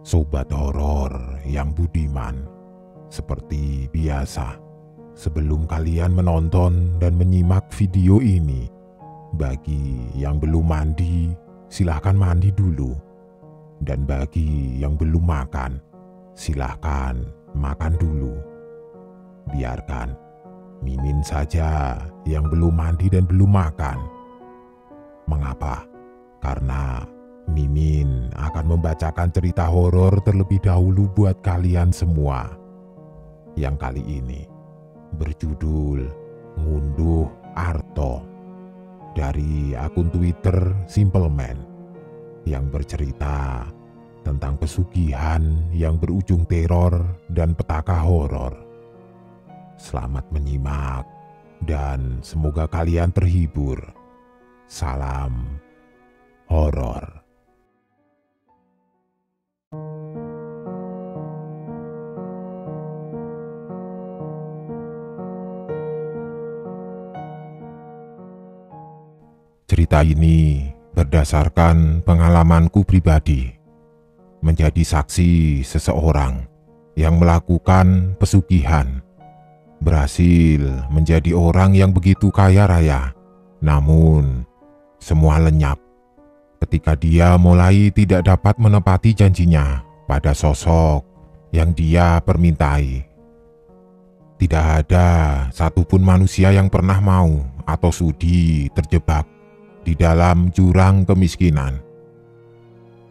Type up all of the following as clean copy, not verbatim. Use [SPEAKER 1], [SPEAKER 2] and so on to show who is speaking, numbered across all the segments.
[SPEAKER 1] Sobat horor yang budiman, seperti biasa, sebelum kalian menonton dan menyimak video ini, bagi yang belum mandi, silahkan mandi dulu. Dan bagi yang belum makan, silahkan makan dulu. Biarkan Mimin saja yang belum mandi dan belum makan. Mengapa? Karena Mimin akan membacakan cerita horor terlebih dahulu buat kalian semua. Yang kali ini berjudul Ngunduh Arto dari akun Twitter Simpleman yang bercerita tentang pesugihan yang berujung teror dan petaka horor. Selamat menyimak dan semoga kalian terhibur. Salam horor. Cerita ini berdasarkan pengalamanku pribadi, menjadi saksi seseorang yang melakukan pesugihan, berhasil menjadi orang yang begitu kaya raya, namun semua lenyap ketika dia mulai tidak dapat menepati janjinya pada sosok yang dia permintai. Tidak ada satupun manusia yang pernah mau atau sudi terjebak di dalam jurang kemiskinan.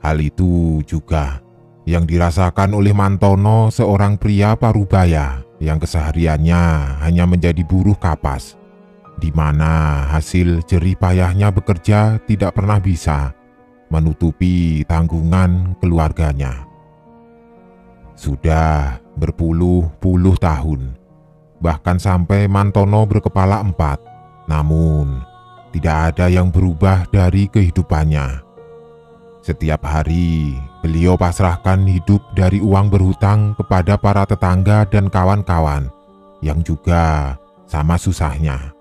[SPEAKER 1] Hal itu juga yang dirasakan oleh Mantono, seorang pria parubaya yang kesehariannya hanya menjadi buruh kapas, di mana hasil jerih payahnya bekerja tidak pernah bisa menutupi tanggungan keluarganya. Sudah berpuluh-puluh tahun, bahkan sampai Mantono berkepala 4, namun tidak ada yang berubah dari kehidupannya. Setiap hari beliau pasrahkan hidup dari uang berhutang kepada para tetangga dan kawan-kawan yang juga sama susahnya.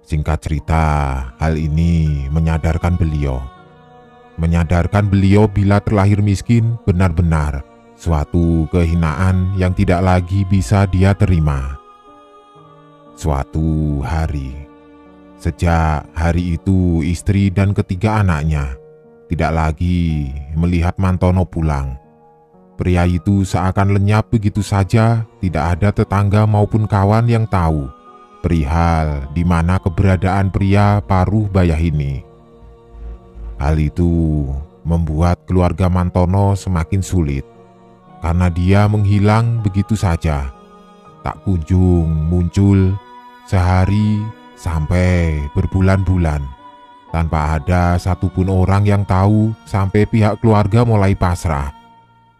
[SPEAKER 1] Singkat cerita, hal ini menyadarkan beliau bila terlahir miskin benar-benar suatu kehinaan yang tidak lagi bisa dia terima. Suatu hari, sejak hari itu istri dan ketiga anaknya tidak lagi melihat Mantono pulang. Pria itu seakan lenyap begitu saja, tidak ada tetangga maupun kawan yang tahu perihal di mana keberadaan pria paruh baya ini. Hal itu membuat keluarga Mantono semakin sulit, karena dia menghilang begitu saja, tak kunjung muncul sehari sampai berbulan-bulan, tanpa ada satupun orang yang tahu, sampai pihak keluarga mulai pasrah.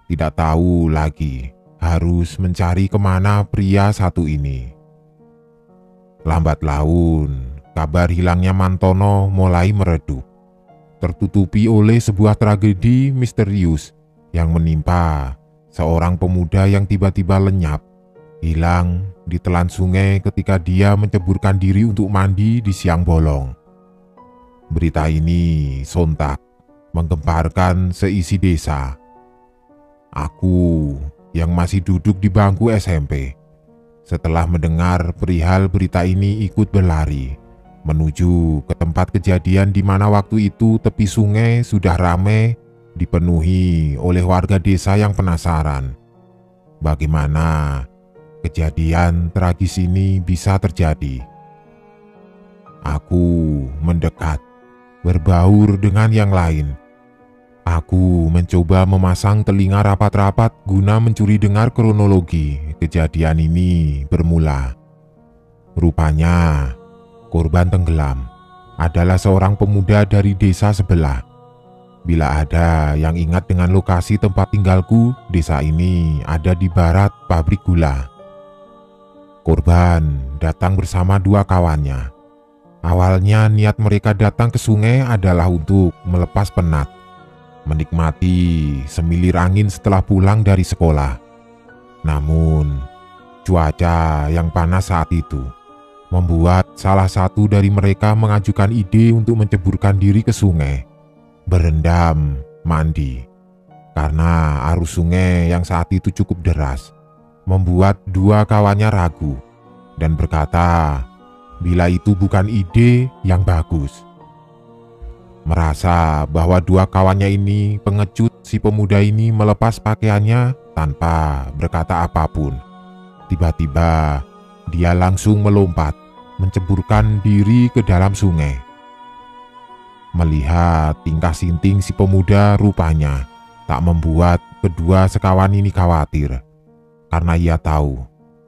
[SPEAKER 1] Tidak tahu lagi harus mencari kemana pria satu ini. Lambat laun, kabar hilangnya Mantono mulai meredup, tertutupi oleh sebuah tragedi misterius yang menimpa seorang pemuda yang tiba-tiba lenyap, hilang ditelan sungai ketika dia menceburkan diri untuk mandi di siang bolong. Berita ini sontak menggemparkan seisi desa. Aku yang masih duduk di bangku SMP, setelah mendengar perihal berita ini ikut berlari menuju ke tempat kejadian, di mana waktu itu tepi sungai sudah ramai dipenuhi oleh warga desa yang penasaran bagaimana kejadian tragis ini bisa terjadi. Aku mendekat, berbaur dengan yang lain. Aku mencoba memasang telinga rapat-rapat guna mencuri dengar kronologi kejadian ini bermula. Rupanya korban tenggelam adalah seorang pemuda dari desa sebelah. Bila ada yang ingat dengan lokasi tempat tinggalku, desa ini ada di barat pabrik gula. Korban datang bersama 2 kawannya. Awalnya niat mereka datang ke sungai adalah untuk melepas penat, menikmati semilir angin setelah pulang dari sekolah. Namun, cuaca yang panas saat itu membuat salah satu dari mereka mengajukan ide untuk menceburkan diri ke sungai, berendam, mandi. karena arus sungai yang saat itu cukup deras membuat dua kawannya ragu dan berkata bila itu bukan ide yang bagus. Merasa bahwa dua kawannya ini pengecut, si pemuda ini melepas pakaiannya tanpa berkata apapun. Tiba-tiba dia langsung melompat, menceburkan diri ke dalam sungai. Melihat tingkah sinting si pemuda rupanya tak membuat kedua sekawan ini khawatir, karena ia tahu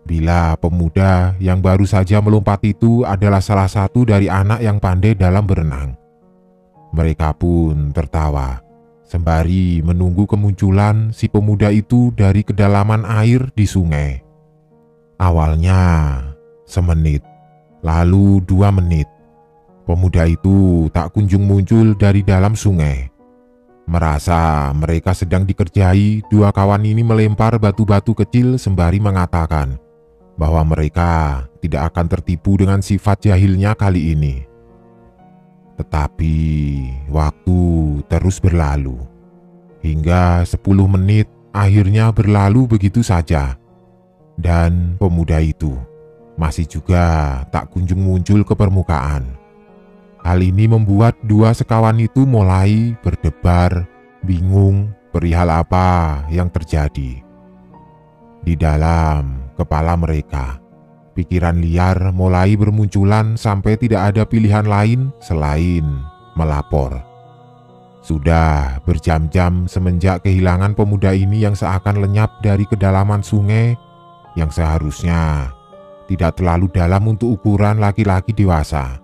[SPEAKER 1] bila pemuda yang baru saja melompat itu adalah salah satu dari anak yang pandai dalam berenang. Mereka pun tertawa sembari menunggu kemunculan si pemuda itu dari kedalaman air di sungai. Awalnya semenit, lalu 2 menit. Pemuda itu tak kunjung muncul dari dalam sungai. Merasa mereka sedang dikerjai, dua kawan ini melempar batu-batu kecil sembari mengatakan bahwa mereka tidak akan tertipu dengan sifat jahilnya kali ini. Tetapi waktu terus berlalu. Hingga 10 menit akhirnya berlalu begitu saja. Dan pemuda itu masih juga tak kunjung muncul ke permukaan. Hal ini membuat dua sekawan itu mulai berdebar, bingung perihal apa yang terjadi. Di dalam kepala mereka, pikiran liar mulai bermunculan sampai tidak ada pilihan lain selain melapor. Sudah berjam-jam semenjak kehilangan pemuda ini yang seakan lenyap dari kedalaman sungai yang seharusnya tidak terlalu dalam untuk ukuran laki-laki dewasa.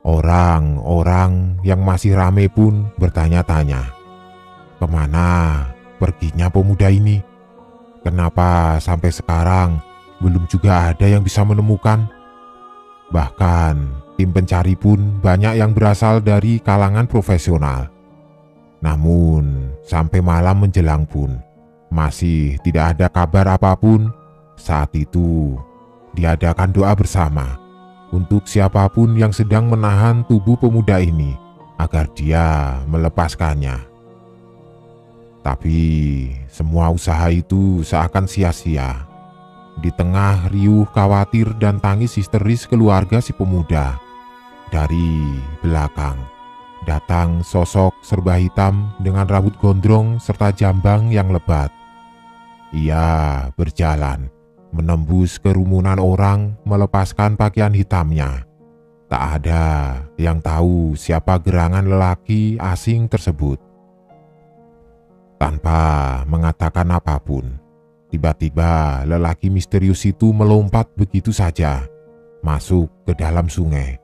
[SPEAKER 1] Orang-orang yang masih ramai pun bertanya-tanya, kemana perginya pemuda ini? Kenapa sampai sekarang belum juga ada yang bisa menemukan? Bahkan tim pencari pun banyak yang berasal dari kalangan profesional. Namun sampai malam menjelang pun masih tidak ada kabar apapun. Saat itu diadakan doa bersama untuk siapapun yang sedang menahan tubuh pemuda ini agar dia melepaskannya. Tapi semua usaha itu seakan sia-sia. Di tengah riuh khawatir dan tangis histeris keluarga si pemuda, dari belakang datang sosok serba hitam dengan rambut gondrong serta jambang yang lebat. Ia berjalan menembus kerumunan orang melepaskan pakaian hitamnya. Tak ada yang tahu siapa gerangan lelaki asing tersebut. Tanpa mengatakan apapun, tiba-tiba lelaki misterius itu melompat begitu saja masuk ke dalam sungai,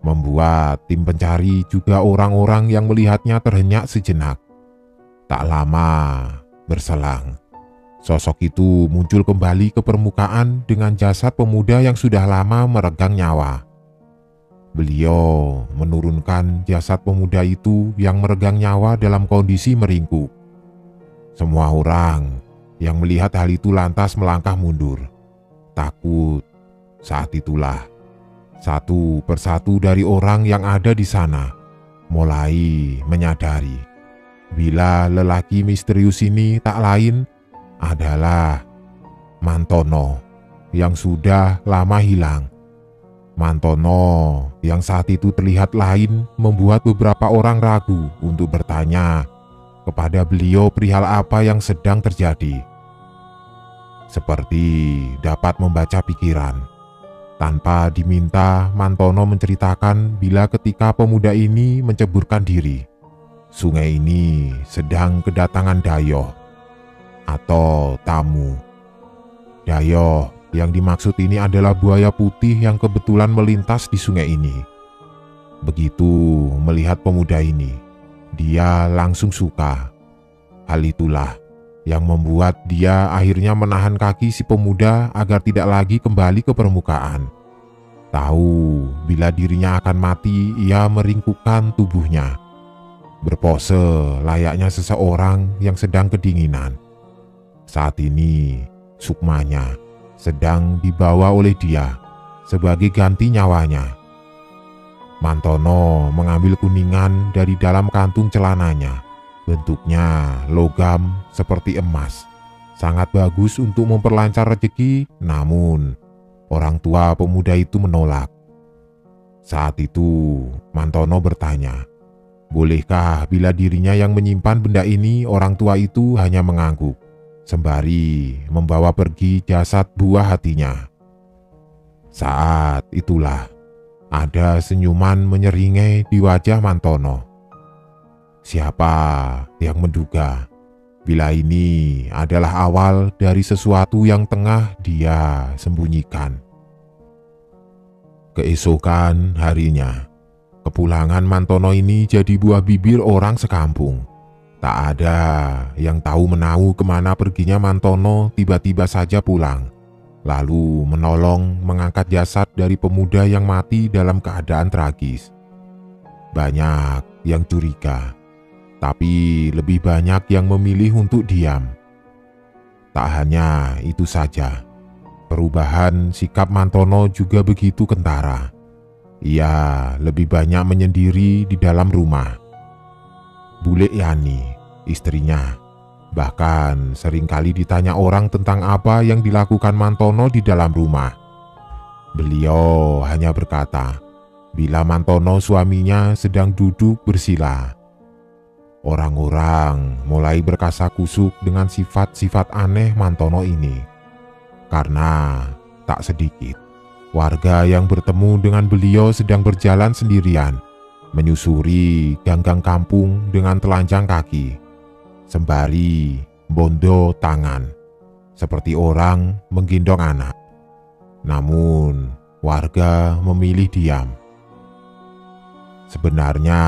[SPEAKER 1] membuat tim pencari juga orang-orang yang melihatnya terhenyak sejenak. Tak lama berselang, sosok itu muncul kembali ke permukaan dengan jasad pemuda yang sudah lama meregang nyawa. Beliau menurunkan jasad pemuda itu yang meregang nyawa dalam kondisi meringkuk. Semua orang yang melihat hal itu lantas melangkah mundur, takut. Saat itulah satu persatu dari orang yang ada di sana mulai menyadari bila lelaki misterius ini tak lain adalah Mantono yang sudah lama hilang. Mantono yang saat itu terlihat lain membuat beberapa orang ragu untuk bertanya kepada beliau perihal apa yang sedang terjadi. Seperti dapat membaca pikiran, tanpa diminta Mantono menceritakan bila ketika pemuda ini menceburkan diri, sungai ini sedang kedatangan dayoh atau tamu. Dayoh yang dimaksud ini adalah buaya putih yang kebetulan melintas di sungai ini. Begitu melihat pemuda ini, dia langsung suka. Hal itulah yang membuat dia akhirnya menahan kaki si pemuda agar tidak lagi kembali ke permukaan. Tahu bila dirinya akan mati, ia meringkukkan tubuhnya, berpose layaknya seseorang yang sedang kedinginan. Saat ini sukmanya sedang dibawa oleh dia sebagai ganti nyawanya. Mantono mengambil kuningan dari dalam kantung celananya, Bentuknya logam seperti emas, sangat bagus untuk memperlancar rezeki, namun orang tua pemuda itu menolak. Saat itu Mantono bertanya, bolehkah bila dirinya yang menyimpan benda ini? Orang tua itu hanya mengangguk, sembari membawa pergi jasad buah hatinya. Saat itulah ada senyuman menyeringai di wajah Mantono. Siapa yang menduga bila ini adalah awal dari sesuatu yang tengah dia sembunyikan. Keesokan harinya, kepulangan Mantono ini jadi buah bibir orang sekampung. Tak ada yang tahu menahu kemana perginya Mantono tiba-tiba saja pulang, lalu menolong mengangkat jasad dari pemuda yang mati dalam keadaan tragis. Banyak yang curiga, tapi lebih banyak yang memilih untuk diam. Tak hanya itu saja, perubahan sikap Mantono juga begitu kentara. Ia lebih banyak menyendiri di dalam rumah. Bule Yani, istrinya, bahkan seringkali ditanya orang tentang apa yang dilakukan Mantono di dalam rumah. Beliau hanya berkata, bila Mantono suaminya sedang duduk bersila. Orang-orang mulai berkasakusuk dengan sifat-sifat aneh Mantono ini, karena tak sedikit warga yang bertemu dengan beliau sedang berjalan sendirian, menyusuri gang-gang kampung dengan telanjang kaki, sembari bondo tangan, seperti orang menggendong anak. Namun warga memilih diam. Sebenarnya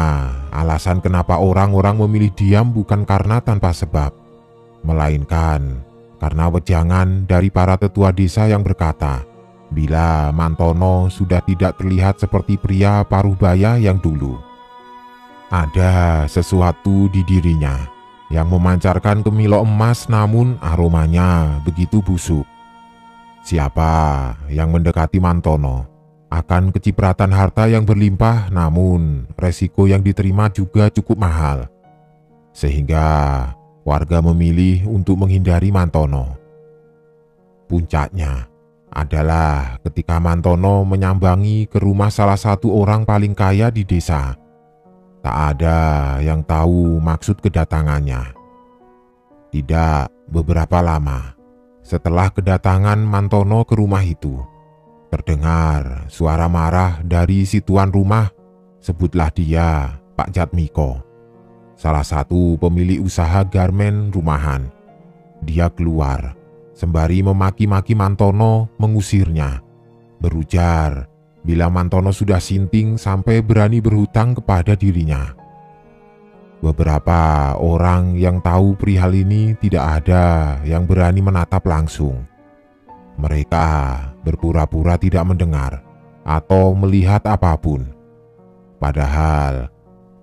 [SPEAKER 1] alasan kenapa orang-orang memilih diam bukan karena tanpa sebab, melainkan karena wejangan dari para tetua desa yang berkata, bila Mantono sudah tidak terlihat seperti pria paruhbaya yang dulu. Ada sesuatu di dirinya yang memancarkan kemilau emas, namun aromanya begitu busuk. Siapa yang mendekati Mantono akan kecipratan harta yang berlimpah, namun resiko yang diterima juga cukup mahal, sehingga warga memilih untuk menghindari Mantono. Puncaknya adalah ketika Mantono menyambangi ke rumah salah satu orang paling kaya di desa. Tak ada yang tahu maksud kedatangannya. Tidak beberapa lama setelah kedatangan Mantono ke rumah itu, terdengar suara marah dari si tuan rumah. Sebutlah dia Pak Jatmiko, salah satu pemilik usaha garmen rumahan. Dia keluar sembari memaki-maki Mantono, mengusirnya, berujar bila Mantono sudah sinting sampai berani berhutang kepada dirinya. Beberapa orang yang tahu perihal ini tidak ada yang berani menatap langsung. Mereka berpura-pura tidak mendengar atau melihat apapun, padahal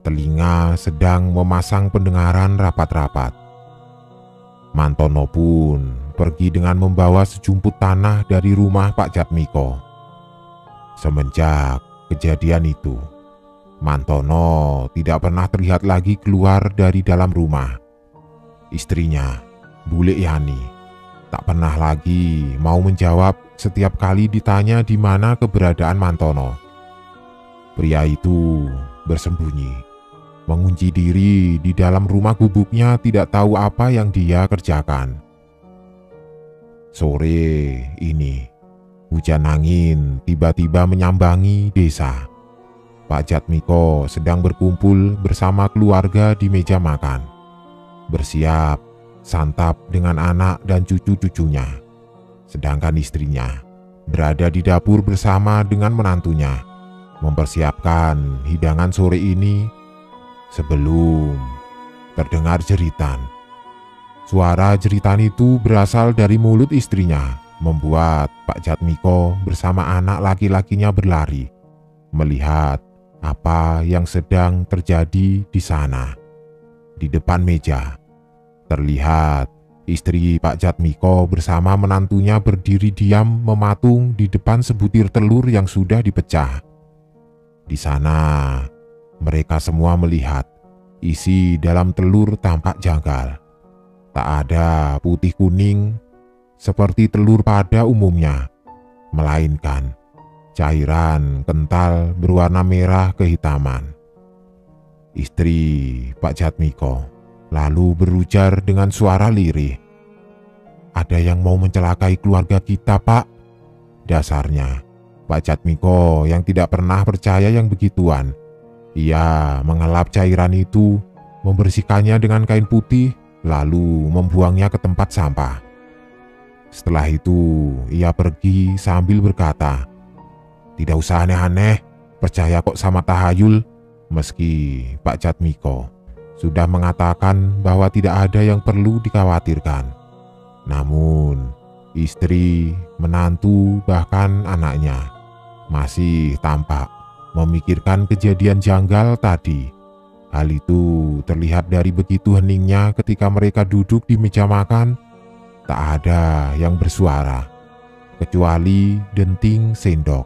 [SPEAKER 1] telinga sedang memasang pendengaran rapat-rapat. Mantono pun pergi dengan membawa sejumput tanah dari rumah Pak Jatmiko. Semenjak kejadian itu, Mantono tidak pernah terlihat lagi keluar dari dalam rumah. Istrinya, Bule Yani, tak pernah lagi mau menjawab setiap kali ditanya di mana keberadaan Mantono. Pria itu bersembunyi, mengunci diri di dalam rumah gubuknya, tidak tahu apa yang dia kerjakan. Sore ini, hujan angin tiba-tiba menyambangi desa. Pak Jatmiko sedang berkumpul bersama keluarga di meja makan, bersiap santap dengan anak dan cucu-cucunya. Sedangkan istrinya berada di dapur bersama dengan menantunya, mempersiapkan hidangan sore ini. Sebelum terdengar jeritan. Suara jeritan itu berasal dari mulut istrinya, membuat Pak Jatmiko bersama anak laki-lakinya berlari, melihat apa yang sedang terjadi di sana. Di depan meja, terlihat istri Pak Jatmiko bersama menantunya berdiri diam mematung di depan sebutir telur yang sudah dipecah. Di sana, mereka semua melihat Isi dalam telur tampak janggal. Tak ada putih kuning seperti telur pada umumnya, melainkan cairan kental berwarna merah kehitaman. Istri Pak Jatmiko lalu berujar dengan suara lirih, "Ada yang mau mencelakai keluarga kita, Pak." Dasarnya Pak Jatmiko yang tidak pernah percaya yang begituan. Ia mengelap cairan itu, membersihkannya dengan kain putih, lalu membuangnya ke tempat sampah. Setelah itu ia pergi sambil berkata, "Tidak usah aneh-aneh, percaya kok sama tahayul." Meski Pak Jatmiko sudah mengatakan bahwa tidak ada yang perlu dikhawatirkan, namun istri, menantu, bahkan anaknya masih tampak memikirkan kejadian janggal tadi. Hal itu terlihat dari begitu heningnya ketika mereka duduk di meja makan. Tak ada yang bersuara, kecuali denting sendok.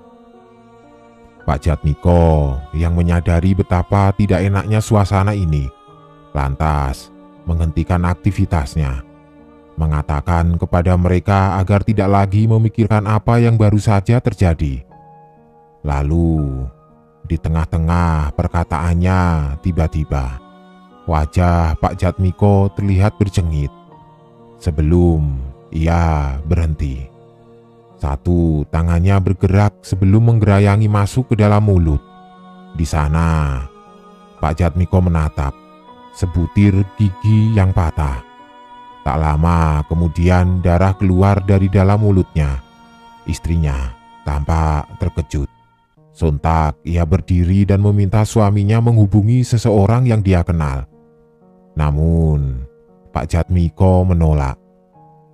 [SPEAKER 1] Pak Jatmiko yang menyadari betapa tidak enaknya suasana ini, lantas menghentikan aktivitasnya, mengatakan kepada mereka agar tidak lagi memikirkan apa yang baru saja terjadi. Lalu, di tengah-tengah perkataannya, tiba-tiba wajah Pak Jatmiko terlihat bercengit. Sebelum ia berhenti, satu tangannya bergerak sebelum menggerayangi masuk ke dalam mulut. Di sana, Pak Jatmiko menatap sebutir gigi yang patah. Tak lama kemudian darah keluar dari dalam mulutnya. Istrinya tampak terkejut. Sontak ia berdiri dan meminta suaminya menghubungi seseorang yang dia kenal. Namun Pak Jatmiko menolak.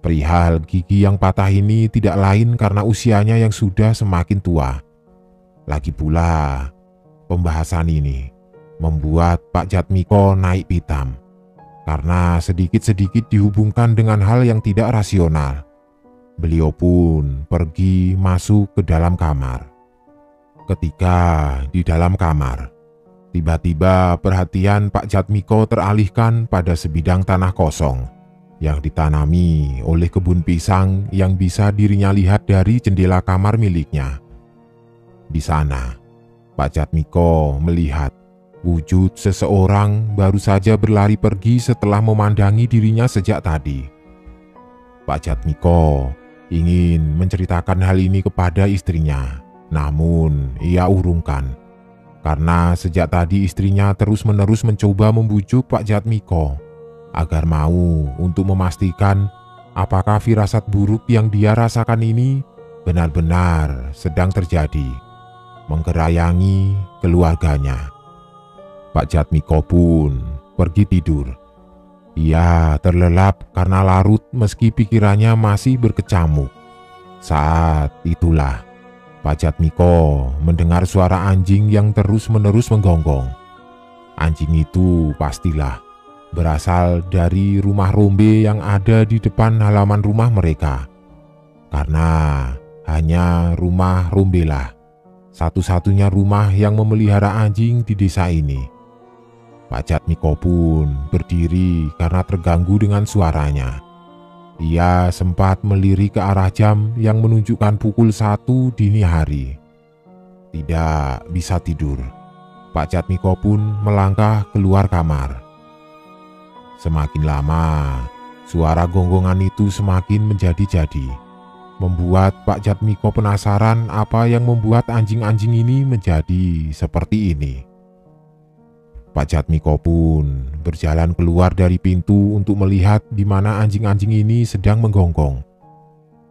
[SPEAKER 1] Perihal gigi yang patah ini tidak lain karena usianya yang sudah semakin tua. Lagi pula, pembahasan ini membuat Pak Jatmiko naik pitam karena sedikit-sedikit dihubungkan dengan hal yang tidak rasional. Beliau pun pergi masuk ke dalam kamar. Ketika di dalam kamar, tiba-tiba perhatian Pak Jatmiko teralihkan pada sebidang tanah kosong yang ditanami oleh kebun pisang yang bisa dirinya lihat dari jendela kamar miliknya. Di sana, Pak Jatmiko melihat wujud seseorang baru saja berlari pergi setelah memandangi dirinya sejak tadi. Pak Jatmiko ingin menceritakan hal ini kepada istrinya, namun ia urungkan. Karena sejak tadi istrinya terus-menerus mencoba membujuk Pak Jatmiko agar mau untuk memastikan apakah firasat buruk yang dia rasakan ini benar-benar sedang terjadi, menggerayangi keluarganya. Pak Jatmiko pun pergi tidur. Ia terlelap karena larut meski pikirannya masih berkecamuk. Saat itulah Pak Jatmiko mendengar suara anjing yang terus-menerus menggonggong. Anjing itu pastilah berasal dari rumah Rombe yang ada di depan halaman rumah mereka. Karena hanya rumah Rombe lah satu-satunya rumah yang memelihara anjing di desa ini. Pak Jatmiko pun berdiri karena terganggu dengan suaranya. Ia sempat melirik ke arah jam yang menunjukkan pukul 1 dini hari. Tidak bisa tidur, Pak Jatmiko pun melangkah keluar kamar. Semakin lama, suara gonggongan itu semakin menjadi-jadi, membuat Pak Jatmiko penasaran apa yang membuat anjing-anjing ini menjadi seperti ini. Pak Jatmiko pun berjalan keluar dari pintu untuk melihat di mana anjing-anjing ini sedang menggonggong.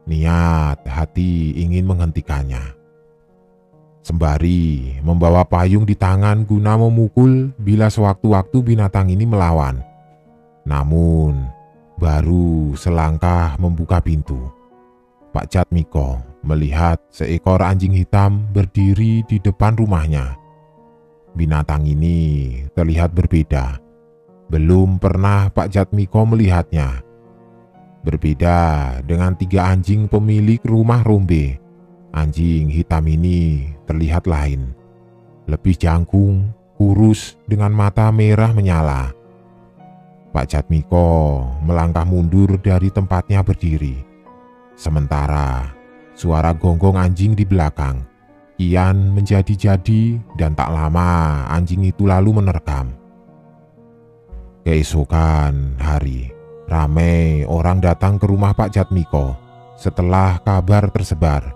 [SPEAKER 1] Niat hati ingin menghentikannya. Sembari membawa payung di tangan guna memukul bila sewaktu-waktu binatang ini melawan. Namun, baru selangkah membuka pintu, Pak Jatmiko melihat seekor anjing hitam berdiri di depan rumahnya. Binatang ini terlihat berbeda. Belum pernah Pak Jatmiko melihatnya. Berbeda dengan 3 anjing pemilik rumah Rombe, anjing hitam ini terlihat lain, lebih jangkung, kurus dengan mata merah menyala. Pak Jatmiko melangkah mundur dari tempatnya berdiri. Sementara suara gonggong anjing di belakang kian menjadi-jadi dan tak lama anjing itu lalu menerkam. Keesokan hari, ramai orang datang ke rumah Pak Jatmiko setelah kabar tersebar.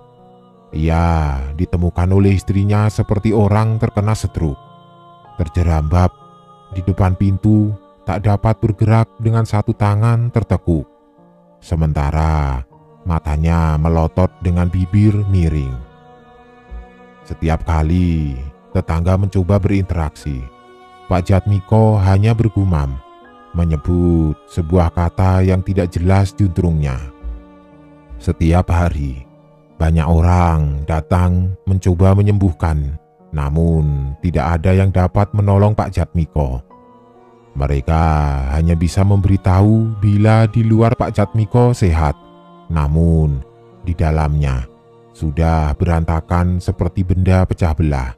[SPEAKER 1] Ia ditemukan oleh istrinya seperti orang terkena stroke. Terjerambab di depan pintu, tak dapat bergerak dengan satu tangan tertekuk. Sementara matanya melotot dengan bibir miring. Setiap kali tetangga mencoba berinteraksi, Pak Jatmiko hanya bergumam, menyebut sebuah kata yang tidak jelas juntrungnya. Setiap hari, banyak orang datang mencoba menyembuhkan, namun tidak ada yang dapat menolong Pak Jatmiko. Mereka hanya bisa memberitahu bila di luar Pak Jatmiko sehat, namun di dalamnya sudah berantakan seperti benda pecah belah.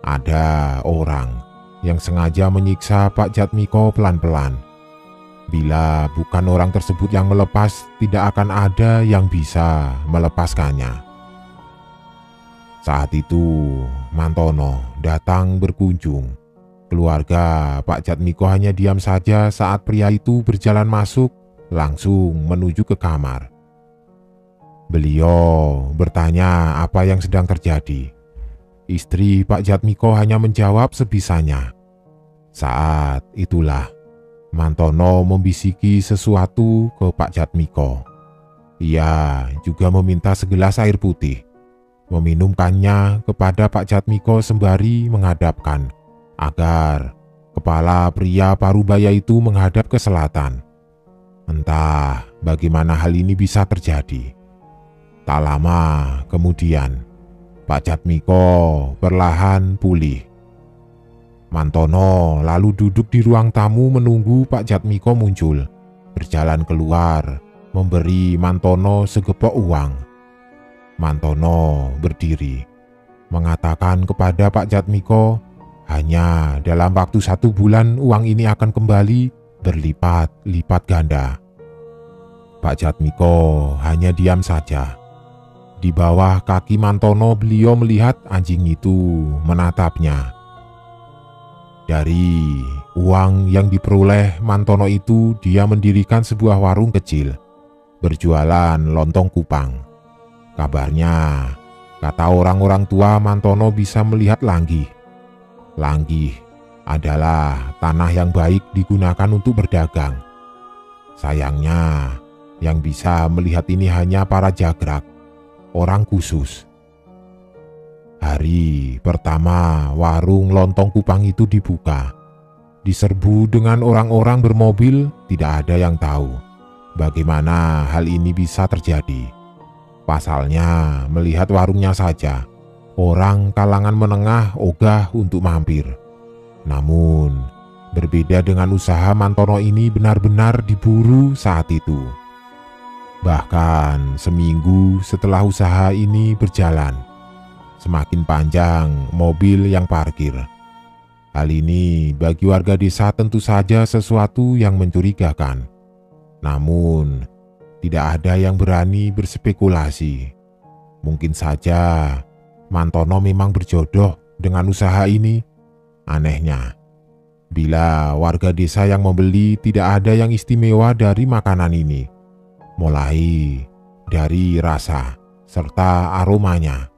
[SPEAKER 1] Ada orang yang sengaja menyiksa Pak Jatmiko pelan-pelan. Bila bukan orang tersebut yang melepas, tidak akan ada yang bisa melepaskannya. Saat itu Mantono datang berkunjung. Keluarga Pak Jatmiko hanya diam saja saat pria itu berjalan masuk langsung menuju ke kamar. Beliau bertanya apa yang sedang terjadi. Istri Pak Jatmiko hanya menjawab sebisanya. Saat itulah Mantono membisiki sesuatu ke Pak Jatmiko. Ia juga meminta segelas air putih, meminumkannya kepada Pak Jatmiko sembari menghadapkan agar kepala pria parubaya itu menghadap ke selatan. Entah bagaimana hal ini bisa terjadi. Tak lama kemudian, Pak Jatmiko perlahan pulih. Mantono lalu duduk di ruang tamu menunggu Pak Jatmiko muncul, berjalan keluar, memberi Mantono segepok uang. Mantono berdiri, mengatakan kepada Pak Jatmiko, hanya dalam waktu 1 bulan uang ini akan kembali berlipat-lipat ganda. Pak Jatmiko hanya diam saja. Di bawah kaki Mantono beliau melihat anjing itu menatapnya. Dari uang yang diperoleh Mantono itu, dia mendirikan sebuah warung kecil, berjualan lontong kupang. Kabarnya, kata orang-orang tua, Mantono bisa melihat langgih. Langgih adalah tanah yang baik digunakan untuk berdagang. Sayangnya, yang bisa melihat ini hanya para jagrak, orang khusus. Hari pertama warung lontong kupang itu dibuka, diserbu dengan orang-orang bermobil. Tidak ada yang tahu bagaimana hal ini bisa terjadi. Pasalnya, melihat warungnya saja, orang kalangan menengah ogah untuk mampir. Namun, berbeda dengan usaha Mantono ini benar-benar diburu saat itu. Bahkan seminggu setelah usaha ini berjalan, semakin panjang mobil yang parkir. Hal ini bagi warga desa tentu saja sesuatu yang mencurigakan. Namun, tidak ada yang berani berspekulasi. Mungkin saja Mantono memang berjodoh dengan usaha ini. Anehnya, bila warga desa yang membeli tidak ada yang istimewa dari makanan ini, mulai dari rasa serta aromanya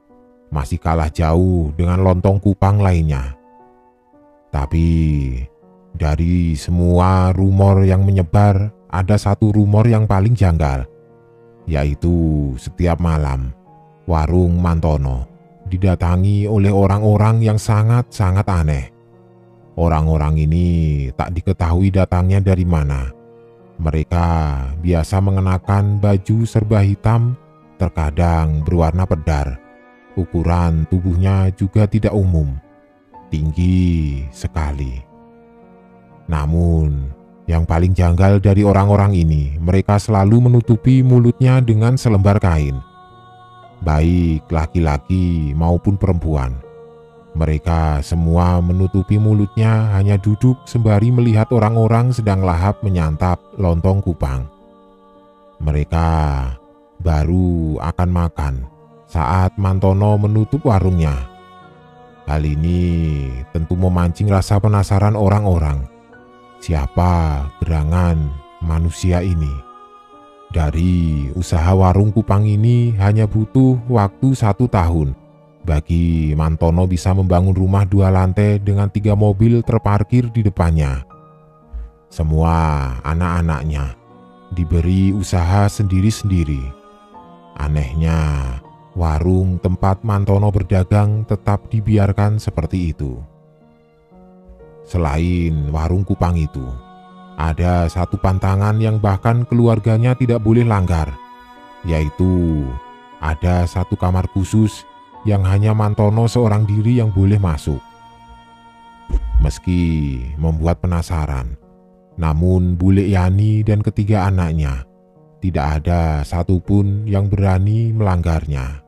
[SPEAKER 1] masih kalah jauh dengan lontong kupang lainnya. Tapi dari semua rumor yang menyebar, ada satu rumor yang paling janggal, yaitu setiap malam warung Mantono didatangi oleh orang-orang yang sangat-sangat aneh. Orang-orang ini tak diketahui datangnya dari mana. Mereka biasa mengenakan baju serba hitam, terkadang berwarna pedar. Ukuran tubuhnya juga tidak umum, tinggi sekali. Namun, yang paling janggal dari orang-orang ini, mereka selalu menutupi mulutnya dengan selembar kain. Baik laki-laki maupun perempuan, Mereka semua menutupi mulutnya, hanya duduk sembari melihat orang-orang sedang lahap menyantap lontong kupang. Mereka baru akan makan saat Mantono menutup warungnya. Hal ini tentu memancing rasa penasaran orang-orang. Siapa gerangan manusia ini? Dari usaha warung kupang ini hanya butuh waktu 1 tahun bagi Mantono bisa membangun rumah 2 lantai dengan 3 mobil terparkir di depannya. Semua anak-anaknya diberi usaha sendiri-sendiri. Anehnya, warung tempat Mantono berdagang tetap dibiarkan seperti itu. Selain warung kupang itu, ada satu pantangan yang bahkan keluarganya tidak boleh langgar, yaitu ada satu kamar khusus yang hanya Mantono seorang diri yang boleh masuk. Meski membuat penasaran, namun Bule Yani dan ketiga anaknya tidak ada satupun yang berani melanggarnya.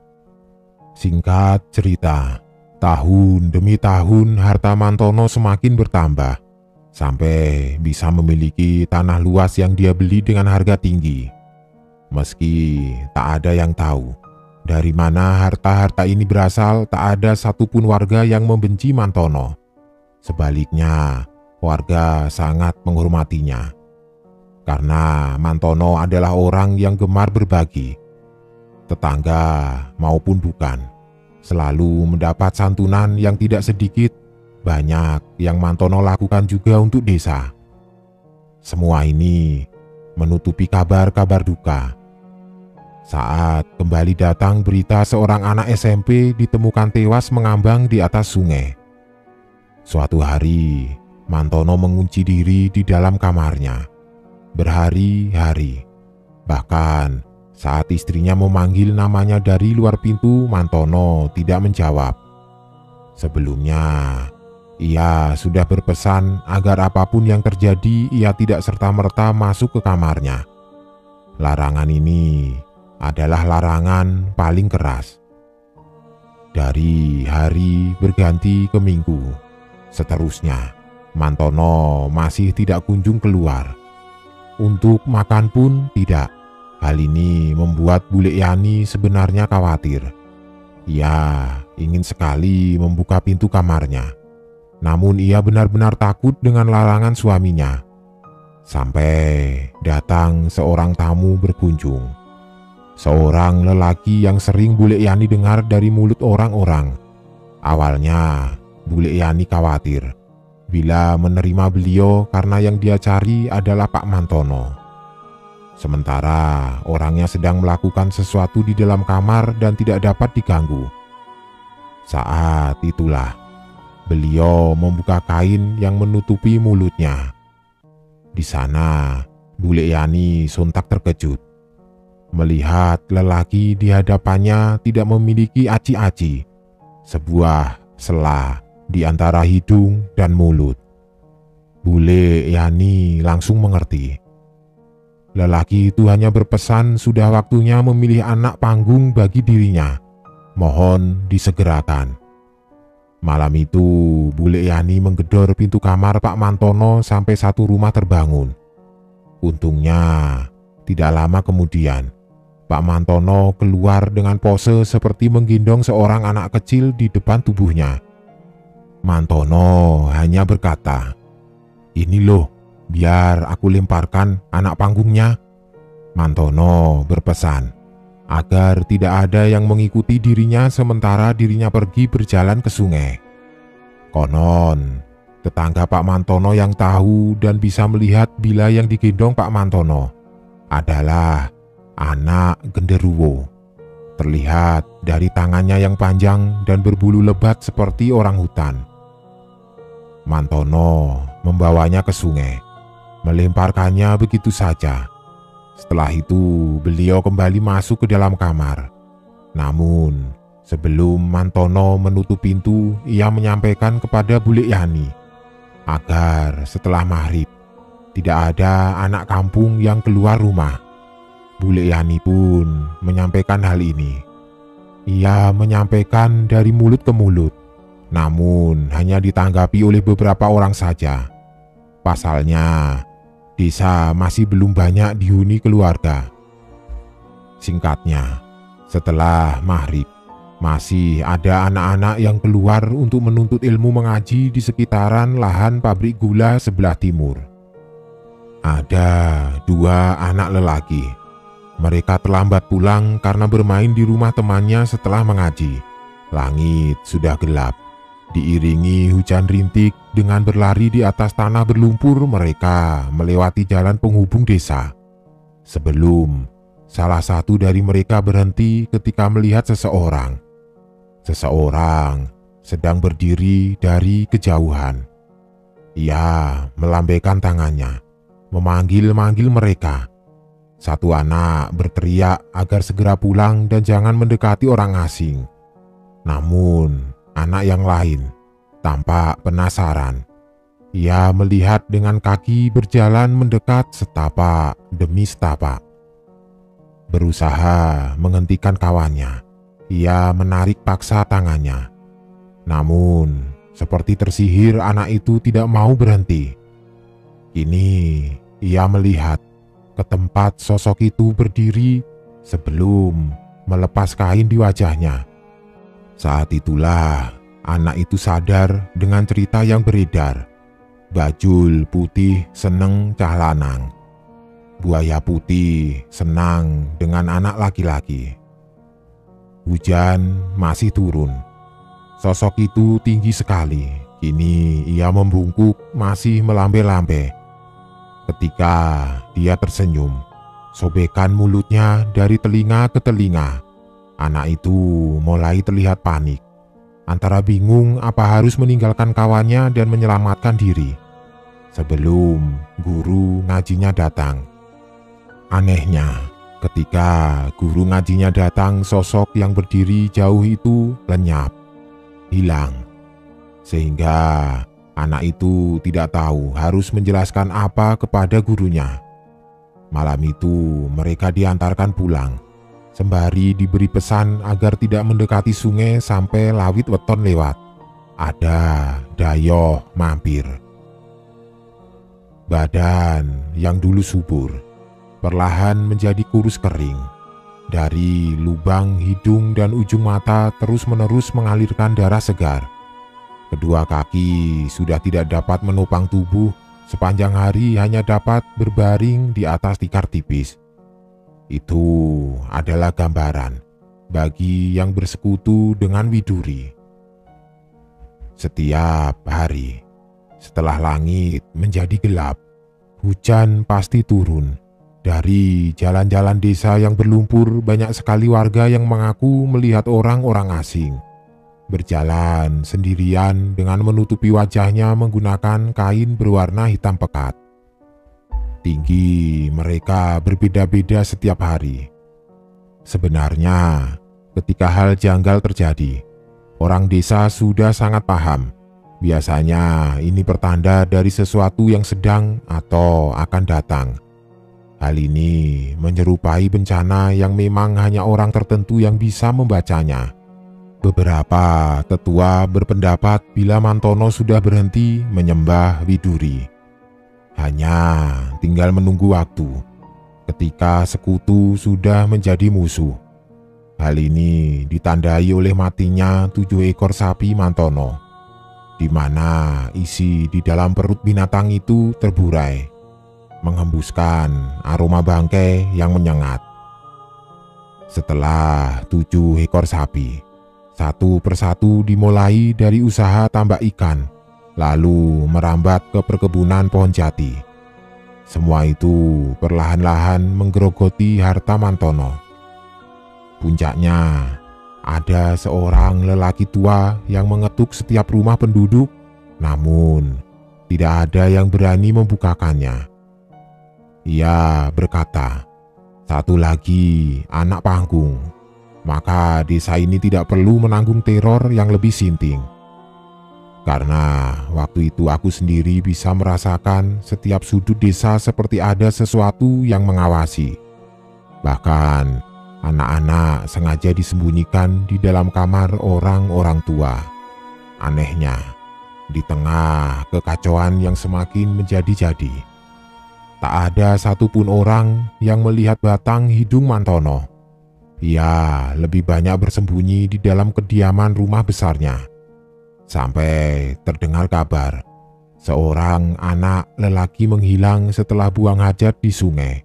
[SPEAKER 1] Singkat cerita, tahun demi tahun harta Mantono semakin bertambah, sampai bisa memiliki tanah luas yang dia beli dengan harga tinggi. Meski tak ada yang tahu dari mana harta-harta ini berasal, tak ada satupun warga yang membenci Mantono. Sebaliknya, warga sangat menghormatinya. Karena Mantono adalah orang yang gemar berbagi. Tetangga maupun bukan, selalu mendapat santunan yang tidak sedikit. Banyak yang Mantono lakukan juga untuk desa. Semua ini menutupi kabar-kabar duka. Saat kembali datang berita seorang anak SMP ditemukan tewas mengambang di atas sungai. Suatu hari, Mantono mengunci diri di dalam kamarnya. Berhari-hari. Bahkan saat istrinya memanggil namanya dari luar pintu, Mantono tidak menjawab. Sebelumnya, ia sudah berpesan agar apapun yang terjadi, ia tidak serta-merta masuk ke kamarnya. Larangan ini adalah larangan paling keras. Dari hari berganti ke minggu, seterusnya Mantono masih tidak kunjung keluar. Untuk makan pun tidak. Hal ini membuat Bule Yani sebenarnya khawatir. Ia ingin sekali membuka pintu kamarnya. Namun ia benar-benar takut dengan larangan suaminya. Sampai datang seorang tamu berkunjung. Seorang lelaki yang sering Bule Yani dengar dari mulut orang-orang. Awalnya Bule Yani khawatir bila menerima beliau karena yang dia cari adalah Pak Mantono. Sementara orangnya sedang melakukan sesuatu di dalam kamar dan tidak dapat diganggu. Saat itulah beliau membuka kain yang menutupi mulutnya. Di sana, Bule Yani sontak terkejut melihat lelaki di hadapannya tidak memiliki aci-aci, sebuah sela di antara hidung dan mulut. Bule Yani langsung mengerti. Lelaki itu hanya berpesan sudah waktunya memilih anak panggung bagi dirinya. Mohon disegerakan. Malam itu, Bule Yani menggedor pintu kamar Pak Mantono sampai satu rumah terbangun. Untungnya, tidak lama kemudian, Pak Mantono keluar dengan pose seperti menggendong seorang anak kecil di depan tubuhnya. Mantono hanya berkata, "Ini loh, biar aku lemparkan anak panggungnya." Mantono berpesan agar tidak ada yang mengikuti dirinya sementara dirinya pergi berjalan ke sungai. Konon, tetangga Pak Mantono yang tahu dan bisa melihat bila yang digendong Pak Mantono adalah anak genderuwo. Terlihat dari tangannya yang panjang dan berbulu lebat seperti orang hutan. Mantono membawanya ke sungai, melemparkannya begitu saja. Setelah itu, beliau kembali masuk ke dalam kamar. Namun, sebelum Mantono menutup pintu, ia menyampaikan kepada Bule Yani agar setelah maghrib tidak ada anak kampung yang keluar rumah. Bule Yani pun menyampaikan hal ini. Ia menyampaikan dari mulut ke mulut. namun hanya ditanggapi oleh beberapa orang saja. Pasalnya, desa masih belum banyak dihuni keluarga. Singkatnya, setelah maghrib, masih ada anak-anak yang keluar untuk menuntut ilmu mengaji di sekitaran lahan pabrik gula sebelah timur. Ada 2 anak lelaki. Mereka terlambat pulang karena bermain di rumah temannya setelah mengaji. Langit sudah gelap. Diiringi hujan rintik, dengan berlari di atas tanah berlumpur mereka melewati jalan penghubung desa. Sebelum salah satu dari mereka berhenti ketika melihat seseorang. Seseorang sedang berdiri dari kejauhan. Ia melambaikan tangannya, memanggil-manggil mereka. Satu anak berteriak agar segera pulang dan jangan mendekati orang asing. Namun, anak yang lain tampak penasaran. Ia melihat dengan kaki berjalan mendekat setapak demi setapak. Berusaha menghentikan kawannya, ia menarik paksa tangannya. Namun, seperti tersihir anak itu tidak mau berhenti. Kini, ia melihat ke tempat sosok itu berdiri sebelum melepas kain di wajahnya. Saat itulah anak itu sadar dengan cerita yang beredar. Bajul putih seneng cah lanang. Buaya putih senang dengan anak laki-laki. Hujan masih turun. Sosok itu tinggi sekali. Kini ia membungkuk masih melambai-lambai. Ketika dia tersenyum, sobekan mulutnya dari telinga ke telinga. Anak itu mulai terlihat panik, antara bingung apa harus meninggalkan kawannya dan menyelamatkan diri sebelum guru ngajinya datang. Anehnya, ketika guru ngajinya datang, sosok yang berdiri jauh itu lenyap, hilang, sehingga anak itu tidak tahu harus menjelaskan apa kepada gurunya. Malam itu mereka diantarkan pulang, sembari diberi pesan agar tidak mendekati sungai sampai lawit weton lewat. Ada dayoh mampir. Badan yang dulu subur perlahan menjadi kurus kering. Dari lubang hidung dan ujung mata terus-menerus mengalirkan darah segar. Kedua kaki sudah tidak dapat menopang tubuh, sepanjang hari hanya dapat berbaring di atas tikar tipis. Itu adalah gambaran bagi yang bersekutu dengan Widuri. Setiap hari, setelah langit menjadi gelap, hujan pasti turun. Dari jalan-jalan desa yang berlumpur, banyak sekali warga yang mengaku melihat orang-orang asing berjalan sendirian dengan menutupi wajahnya menggunakan kain berwarna hitam pekat. Tinggi mereka berbeda-beda setiap hari. Sebenarnya, ketika hal janggal terjadi, orang desa sudah sangat paham. Biasanya ini pertanda dari sesuatu yang sedang atau akan datang. Hal ini menyerupai bencana yang memang hanya orang tertentu yang bisa membacanya. Beberapa tetua berpendapat bila Mantono sudah berhenti menyembah Widuri, hanya tinggal menunggu waktu ketika sekutu sudah menjadi musuh. Hal ini ditandai oleh matinya 7 ekor sapi Mantono, di mana isi di dalam perut binatang itu terburai, menghembuskan aroma bangkai yang menyengat. Setelah 7 ekor sapi, satu persatu dimulai dari usaha tambak ikan, lalu merambat ke perkebunan pohon jati. Semua itu perlahan-lahan menggerogoti harta Mantono. Puncaknya, ada seorang lelaki tua yang mengetuk setiap rumah penduduk, namun tidak ada yang berani membukakannya. Ia berkata, "Satu lagi anak panggung, maka desa ini tidak perlu menanggung teror yang lebih sinting." Karena waktu itu aku sendiri bisa merasakan setiap sudut desa seperti ada sesuatu yang mengawasi. Bahkan anak-anak sengaja disembunyikan di dalam kamar orang-orang tua. Anehnya, di tengah kekacauan yang semakin menjadi-jadi, tak ada satupun orang yang melihat batang hidung Mantono. Ia lebih banyak bersembunyi di dalam kediaman rumah besarnya. Sampai terdengar kabar seorang anak lelaki menghilang setelah buang hajat di sungai,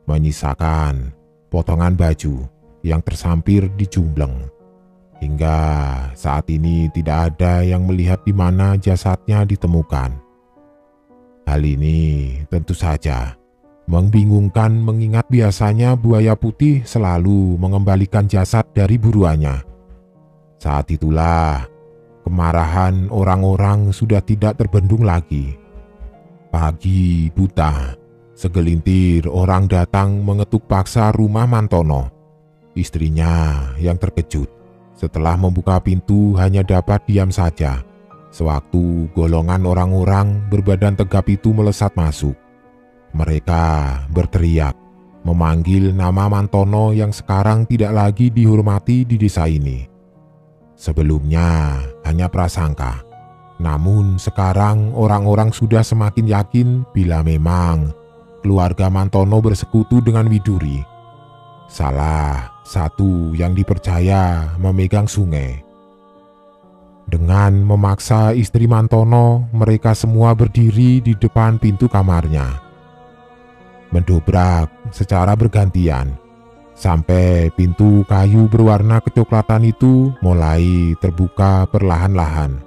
[SPEAKER 1] menyisakan potongan baju yang tersampir di jumbleng. Hingga saat ini tidak ada yang melihat di mana jasadnya ditemukan. Hal ini tentu saja membingungkan mengingat biasanya buaya putih selalu mengembalikan jasad dari buruannya. Saat itulah kemarahan orang-orang sudah tidak terbendung lagi. Pagi buta, segelintir orang datang mengetuk paksa rumah Mantono. Istrinya yang terkejut setelah membuka pintu hanya dapat diam saja sewaktu golongan orang-orang berbadan tegap itu melesat masuk. Mereka berteriak, memanggil nama Mantono yang sekarang tidak lagi dihormati di desa ini. Sebelumnya hanya prasangka, namun sekarang orang-orang sudah semakin yakin bila memang keluarga Mantono bersekutu dengan Widuri, salah satu yang dipercaya memegang sungai. Dengan memaksa istri Mantono, mereka semua berdiri di depan pintu kamarnya, mendobrak secara bergantian sampai pintu kayu berwarna kecoklatan itu mulai terbuka perlahan-lahan.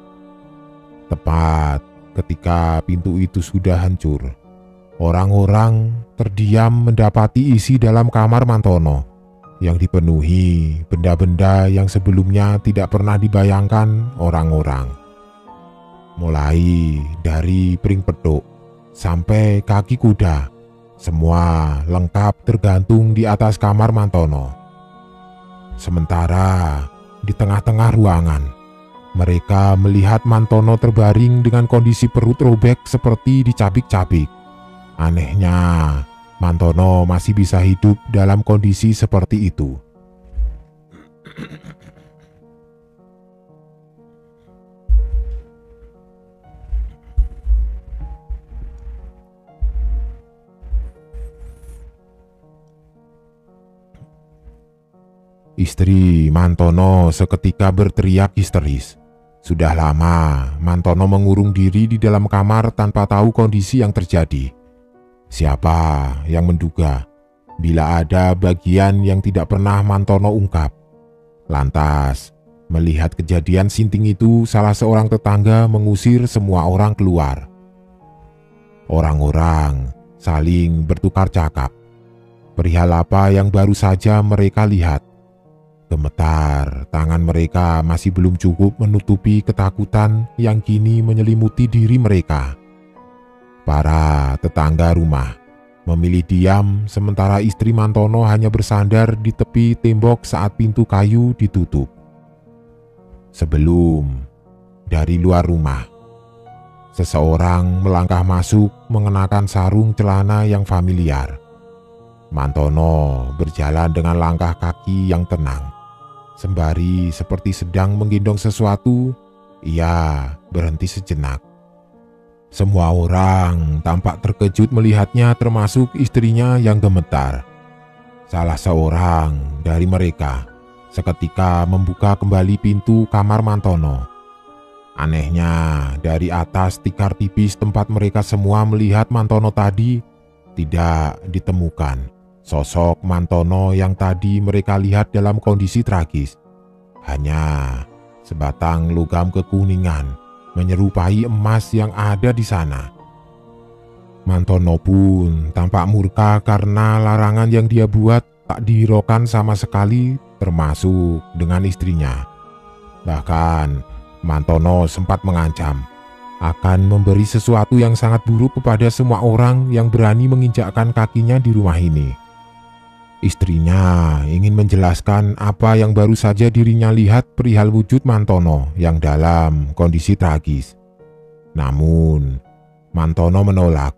[SPEAKER 1] Tepat ketika pintu itu sudah hancur, orang-orang terdiam mendapati isi dalam kamar Mantono yang dipenuhi benda-benda yang sebelumnya tidak pernah dibayangkan orang-orang. Mulai dari piring peduk sampai kaki kuda, semua lengkap tergantung di atas kamar Mantono. Sementara di tengah-tengah ruangan, mereka melihat Mantono terbaring dengan kondisi perut robek seperti dicabik-cabik. Anehnya, Mantono masih bisa hidup dalam kondisi seperti itu. Istri Mantono seketika berteriak histeris. Sudah lama Mantono mengurung diri di dalam kamar tanpa tahu kondisi yang terjadi. Siapa yang menduga bila ada bagian yang tidak pernah Mantono ungkap? Lantas, melihat kejadian sinting itu, salah seorang tetangga mengusir semua orang keluar. Orang-orang saling bertukar cakap perihal apa yang baru saja mereka lihat. Gemetar tangan mereka masih belum cukup menutupi ketakutan yang kini menyelimuti diri mereka. Para tetangga rumah memilih diam sementara istri Mantono hanya bersandar di tepi tembok saat pintu kayu ditutup. Sebelum dari luar rumah, seseorang melangkah masuk mengenakan sarung celana yang familiar. Mantono berjalan dengan langkah kaki yang tenang. Sembari seperti sedang menggendong sesuatu, ia berhenti sejenak. Semua orang tampak terkejut melihatnya, termasuk istrinya yang gemetar. Salah seorang dari mereka seketika membuka kembali pintu kamar Mantono. Anehnya, dari atas tikar tipis tempat mereka semua melihat Mantono tadi, tidak ditemukan sosok Mantono yang tadi mereka lihat dalam kondisi tragis. Hanya sebatang logam kekuningan menyerupai emas yang ada di sana. Mantono pun tampak murka karena larangan yang dia buat tak dihiraukan sama sekali, termasuk dengan istrinya. Bahkan Mantono sempat mengancam akan memberi sesuatu yang sangat buruk kepada semua orang yang berani menginjakkan kakinya di rumah ini. Istrinya ingin menjelaskan apa yang baru saja dirinya lihat perihal wujud Mantono yang dalam kondisi tragis. Namun, Mantono menolak.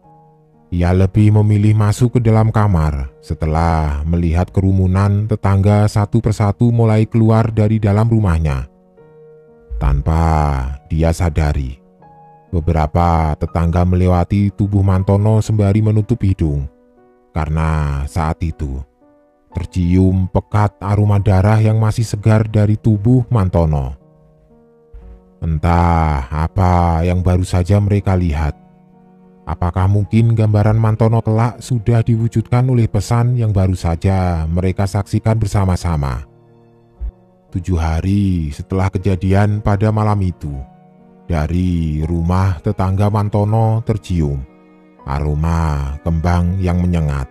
[SPEAKER 1] Ia lebih memilih masuk ke dalam kamar setelah melihat kerumunan tetangga satu persatu mulai keluar dari dalam rumahnya. Tanpa dia sadari, beberapa tetangga melewati tubuh Mantono sembari menutup hidung, karena saat itu tercium pekat aroma darah yang masih segar dari tubuh Mantono. Entah apa yang baru saja mereka lihat. Apakah mungkin gambaran Mantono kelak sudah diwujudkan oleh pesan yang baru saja mereka saksikan bersama-sama? 7 hari setelah kejadian pada malam itu, dari rumah tetangga Mantono tercium aroma kembang yang menyengat.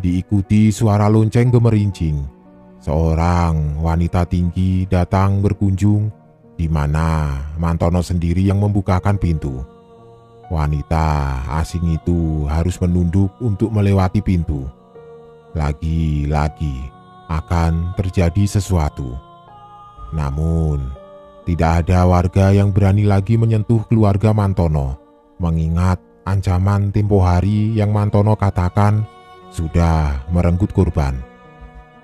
[SPEAKER 1] Diikuti suara lonceng gemerincing, seorang wanita tinggi datang berkunjung, di mana Mantono sendiri yang membukakan pintu. Wanita asing itu harus menunduk untuk melewati pintu. Lagi-lagi akan terjadi sesuatu. Namun, tidak ada warga yang berani lagi menyentuh keluarga Mantono, mengingat ancaman tempo hari yang Mantono katakan sudah merenggut korban.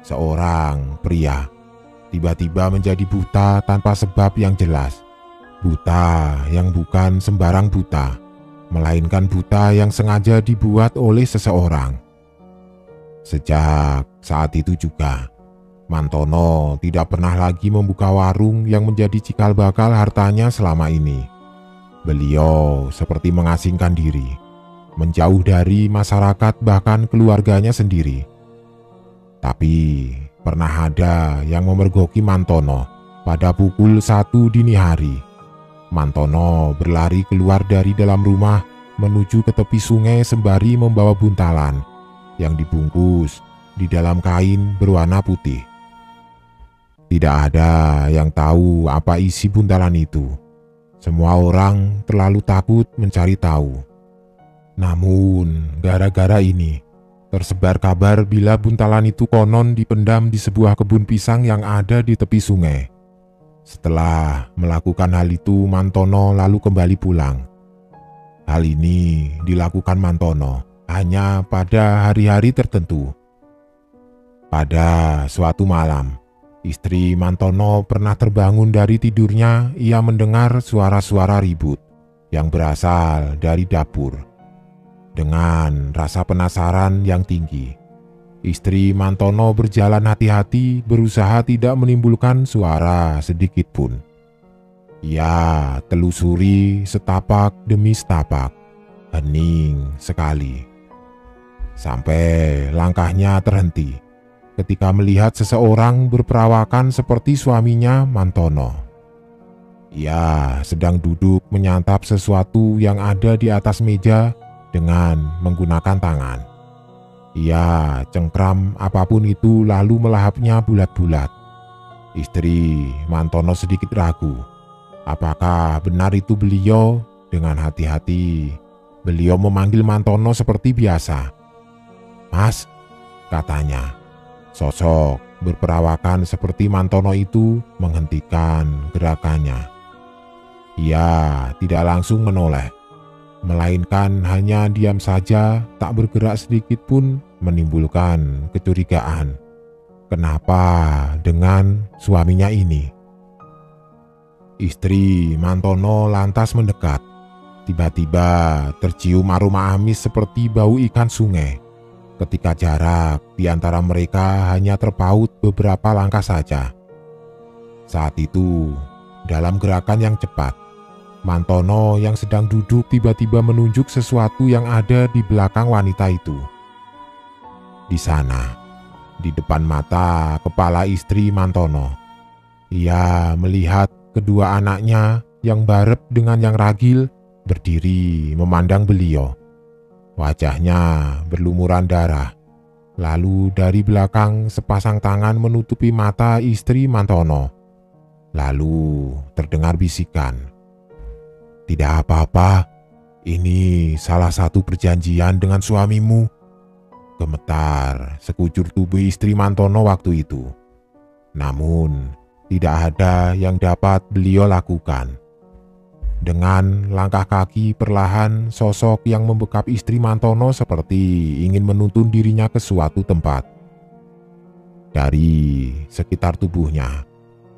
[SPEAKER 1] Seorang pria tiba-tiba menjadi buta tanpa sebab yang jelas. Buta yang bukan sembarang buta, melainkan buta yang sengaja dibuat oleh seseorang. Sejak saat itu juga, Mantono tidak pernah lagi membuka warung yang menjadi cikal bakal hartanya selama ini. Beliau seperti mengasingkan diri, menjauh dari masyarakat bahkan keluarganya sendiri. Tapi pernah ada yang memergoki Mantono pada pukul 1 dini hari. Mantono berlari keluar dari dalam rumah menuju ke tepi sungai sembari membawa buntalan yang dibungkus di dalam kain berwarna putih. Tidak ada yang tahu apa isi buntalan itu. Semua orang terlalu takut mencari tahu. Namun, gara-gara ini, tersebar kabar bila buntalan itu konon dipendam di sebuah kebun pisang yang ada di tepi sungai. Setelah melakukan hal itu, Mantono lalu kembali pulang. Hal ini dilakukan Mantono hanya pada hari-hari tertentu. Pada suatu malam, istri Mantono pernah terbangun dari tidurnya. Ia mendengar suara-suara ribut yang berasal dari dapur. Dengan rasa penasaran yang tinggi, istri Mantono berjalan hati-hati, berusaha tidak menimbulkan suara sedikit pun. Ia telusuri setapak demi setapak, hening sekali. Sampai langkahnya terhenti ketika melihat seseorang berperawakan seperti suaminya Mantono. Ia sedang duduk menyantap sesuatu yang ada di atas meja dengan menggunakan tangan. Ia cengkram apapun itu lalu melahapnya bulat-bulat. Istri Mantono sedikit ragu. Apakah benar itu beliau? Dengan hati-hati, beliau memanggil Mantono seperti biasa. "Mas," katanya. Sosok berperawakan seperti Mantono itu menghentikan gerakannya. Ia tidak langsung menoleh, melainkan hanya diam saja, tak bergerak sedikit pun, menimbulkan kecurigaan. Kenapa dengan suaminya ini? Istri Mantono lantas mendekat. Tiba-tiba tercium aroma amis seperti bau ikan sungai. Ketika jarak di antara mereka hanya terpaut beberapa langkah saja. Saat itu, dalam gerakan yang cepat, Mantono yang sedang duduk tiba-tiba menunjuk sesuatu yang ada di belakang wanita itu. Di sana, di depan mata kepala istri Mantono, ia melihat kedua anaknya yang barep dengan yang ragil berdiri memandang beliau. Wajahnya berlumuran darah. Lalu dari belakang sepasang tangan menutupi mata istri Mantono. Lalu terdengar bisikan, "Tidak apa-apa, ini salah satu perjanjian dengan suamimu." Gemetar sekujur tubuh istri Mantono waktu itu. Namun tidak ada yang dapat beliau lakukan. Dengan langkah kaki perlahan, sosok yang membekap istri Mantono seperti ingin menuntun dirinya ke suatu tempat. Dari sekitar tubuhnya,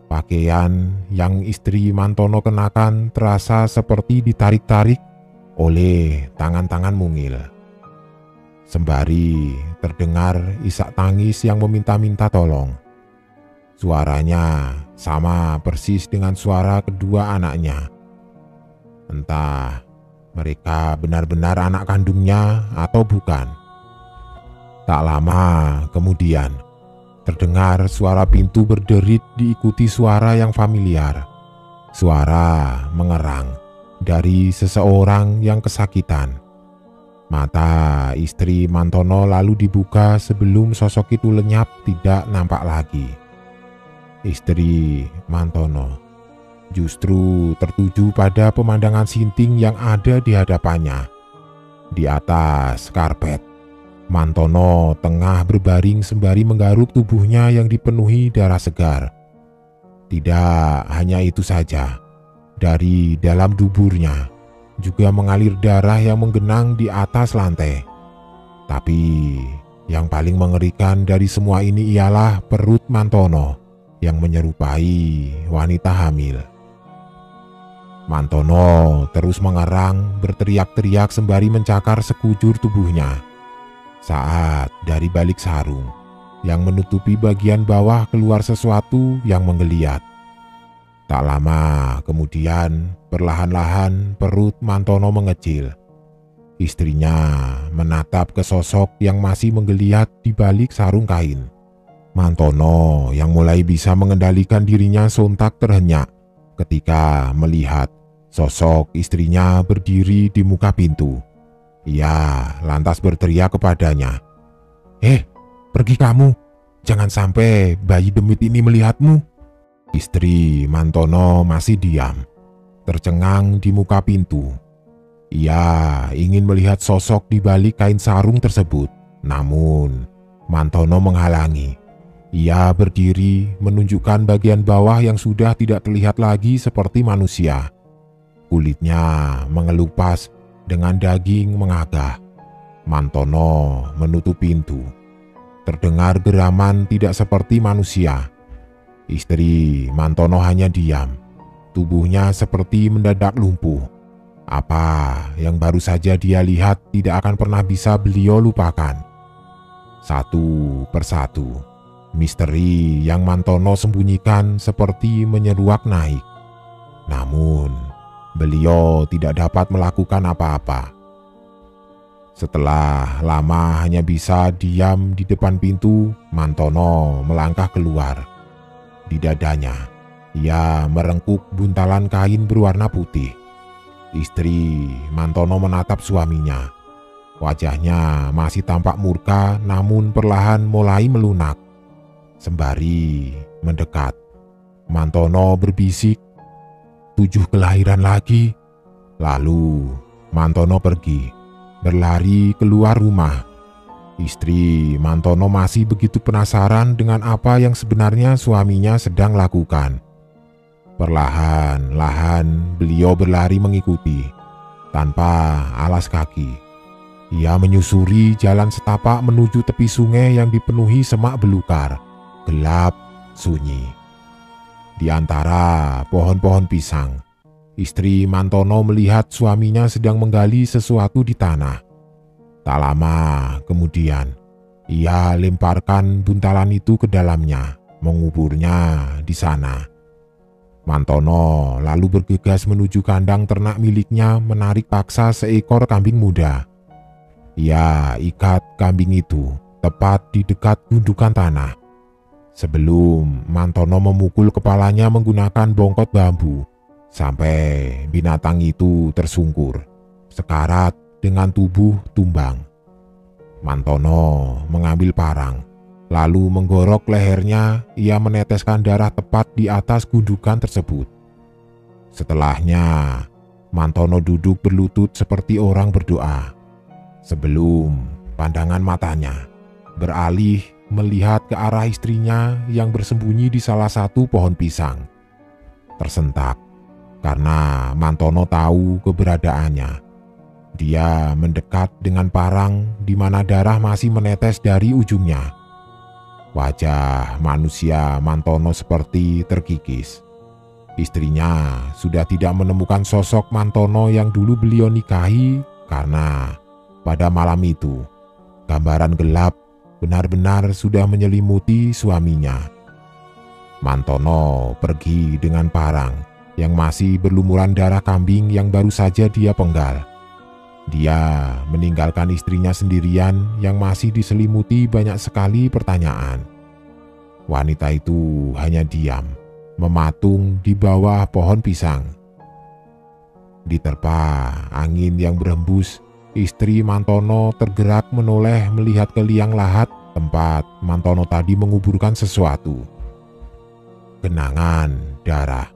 [SPEAKER 1] Pakaian yang istri Mantono kenakan terasa seperti ditarik-tarik oleh tangan-tangan mungil. Sembari terdengar isak tangis yang meminta-minta tolong. Suaranya sama persis dengan suara kedua anaknya. Entah mereka benar-benar anak kandungnya atau bukan. Tak lama kemudian, terdengar suara pintu berderit diikuti suara yang familiar. Suara mengerang dari seseorang yang kesakitan. Mata istri Mantono lalu dibuka sebelum sosok itu lenyap tidak nampak lagi. Istri Mantono justru tertuju pada pemandangan sinting yang ada di hadapannya. Di atas karpet, Mantono tengah berbaring sembari menggaruk tubuhnya yang dipenuhi darah segar. Tidak hanya itu saja, dari dalam duburnya juga mengalir darah yang menggenang di atas lantai. Tapi yang paling mengerikan dari semua ini ialah perut Mantono yang menyerupai wanita hamil. Mantono terus mengerang, berteriak-teriak sembari mencakar sekujur tubuhnya. Saat dari balik sarung yang menutupi bagian bawah keluar sesuatu yang menggeliat. Tak lama kemudian, perlahan-lahan perut Mantono mengecil. Istrinya menatap ke sosok yang masih menggeliat di balik sarung kain. Mantono yang mulai bisa mengendalikan dirinya sontak terhenyak ketika melihat sosok istrinya berdiri di muka pintu. Ia lantas berteriak kepadanya, pergi kamu, jangan sampai bayi demit ini melihatmu." Istri Mantono masih diam, tercengang di muka pintu. Ia ingin melihat sosok di balik kain sarung tersebut, namun Mantono menghalangi. Ia berdiri menunjukkan bagian bawah yang sudah tidak terlihat lagi seperti manusia. Kulitnya mengelupas dengan daging mengagah. Mantono menutup pintu. Terdengar geraman tidak seperti manusia. Istri Mantono hanya diam. Tubuhnya seperti mendadak lumpuh. Apa yang baru saja dia lihat tidak akan pernah bisa beliau lupakan. Satu persatu, misteri yang Mantono sembunyikan seperti menyeruak naik. Namun, beliau tidak dapat melakukan apa-apa. Setelah lama hanya bisa diam di depan pintu, Mantono melangkah keluar. Di dadanya, ia merengkuk buntalan kain berwarna putih. Istri Mantono menatap suaminya. Wajahnya masih tampak murka, namun perlahan mulai melunak. Sembari mendekat, Mantono berbisik, "7 kelahiran lagi." Lalu Mantono pergi, berlari keluar rumah. Istri Mantono masih begitu penasaran dengan apa yang sebenarnya suaminya sedang lakukan. Perlahan-lahan beliau berlari mengikuti, tanpa alas kaki. Ia menyusuri jalan setapak menuju tepi sungai yang dipenuhi semak belukar, gelap, sunyi. Di antara pohon-pohon pisang, istri Mantono melihat suaminya sedang menggali sesuatu di tanah. Tak lama kemudian, ia lemparkan buntalan itu ke dalamnya, menguburnya di sana. Mantono lalu bergegas menuju kandang ternak miliknya menarik paksa seekor kambing muda. Ia ikat kambing itu tepat di dekat gundukan tanah. Sebelum Mantono memukul kepalanya menggunakan bongkot bambu, sampai binatang itu tersungkur, sekarat dengan tubuh tumbang. Mantono mengambil parang, lalu menggorok lehernya. Ia meneteskan darah tepat di atas gundukan tersebut. Setelahnya, Mantono duduk berlutut seperti orang berdoa. Sebelum pandangan matanya beralih melihat ke arah istrinya yang bersembunyi di salah satu pohon pisang. Tersentak karena Mantono tahu keberadaannya. Dia mendekat dengan parang di mana darah masih menetes dari ujungnya. Wajah manusia Mantono seperti terkikis. Istrinya sudah tidak menemukan sosok Mantono yang dulu beliau nikahi karena pada malam itu gambaran gelap benar-benar sudah menyelimuti suaminya. Mantono pergi dengan parang yang masih berlumuran darah kambing yang baru saja dia penggal. Dia meninggalkan istrinya sendirian yang masih diselimuti banyak sekali pertanyaan. Wanita itu hanya diam, mematung di bawah pohon pisang. Diterpa angin yang berhembus, istri Mantono tergerak menoleh melihat ke liang lahat tempat Mantono tadi menguburkan sesuatu. Genangan darah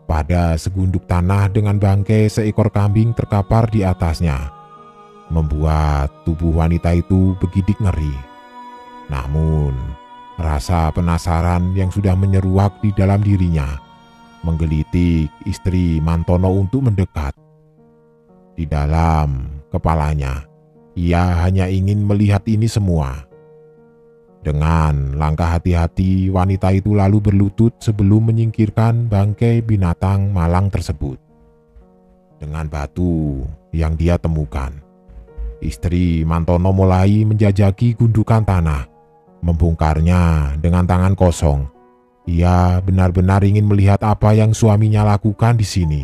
[SPEAKER 1] pada segunduk tanah dengan bangkai seekor kambing terkapar di atasnya membuat tubuh wanita itu begidik ngeri. Namun, rasa penasaran yang sudah menyeruak di dalam dirinya menggelitik istri Mantono untuk mendekat. Di dalam kepalanya, ia hanya ingin melihat ini semua. Dengan langkah hati-hati, wanita itu lalu berlutut sebelum menyingkirkan bangkai binatang malang tersebut. Dengan batu yang dia temukan, istri Mantono mulai menjajaki gundukan tanah, membongkarnya dengan tangan kosong. Ia benar-benar ingin melihat apa yang suaminya lakukan di sini.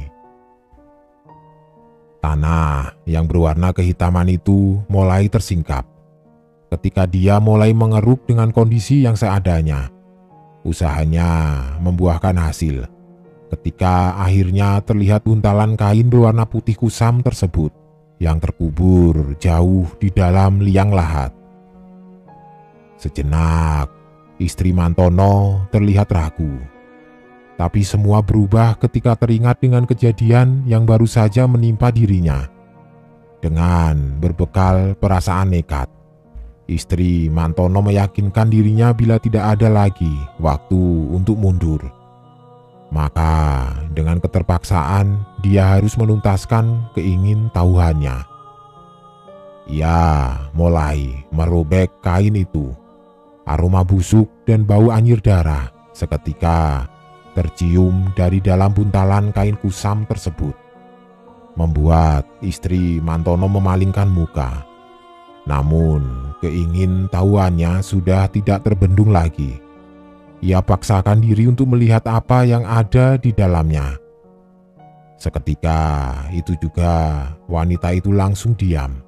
[SPEAKER 1] Tanah yang berwarna kehitaman itu mulai tersingkap ketika dia mulai mengeruk dengan kondisi yang seadanya. Usahanya membuahkan hasil ketika akhirnya terlihat buntalan kain berwarna putih kusam tersebut yang terkubur jauh di dalam liang lahat. Sejenak, istri Mantono terlihat ragu. Tapi semua berubah ketika teringat dengan kejadian yang baru saja menimpa dirinya. Dengan berbekal perasaan nekat, istri Mantono meyakinkan dirinya bila tidak ada lagi waktu untuk mundur. Maka dengan keterpaksaan dia harus menuntaskan keingintahuannya. Ia mulai merobek kain itu. Aroma busuk dan bau anyir darah seketika tercium dari dalam buntalan kain kusam tersebut, membuat istri Mantono memalingkan muka. Namun keingintahuannya sudah tidak terbendung lagi. Ia paksakan diri untuk melihat apa yang ada di dalamnya. Seketika itu juga wanita itu langsung diam.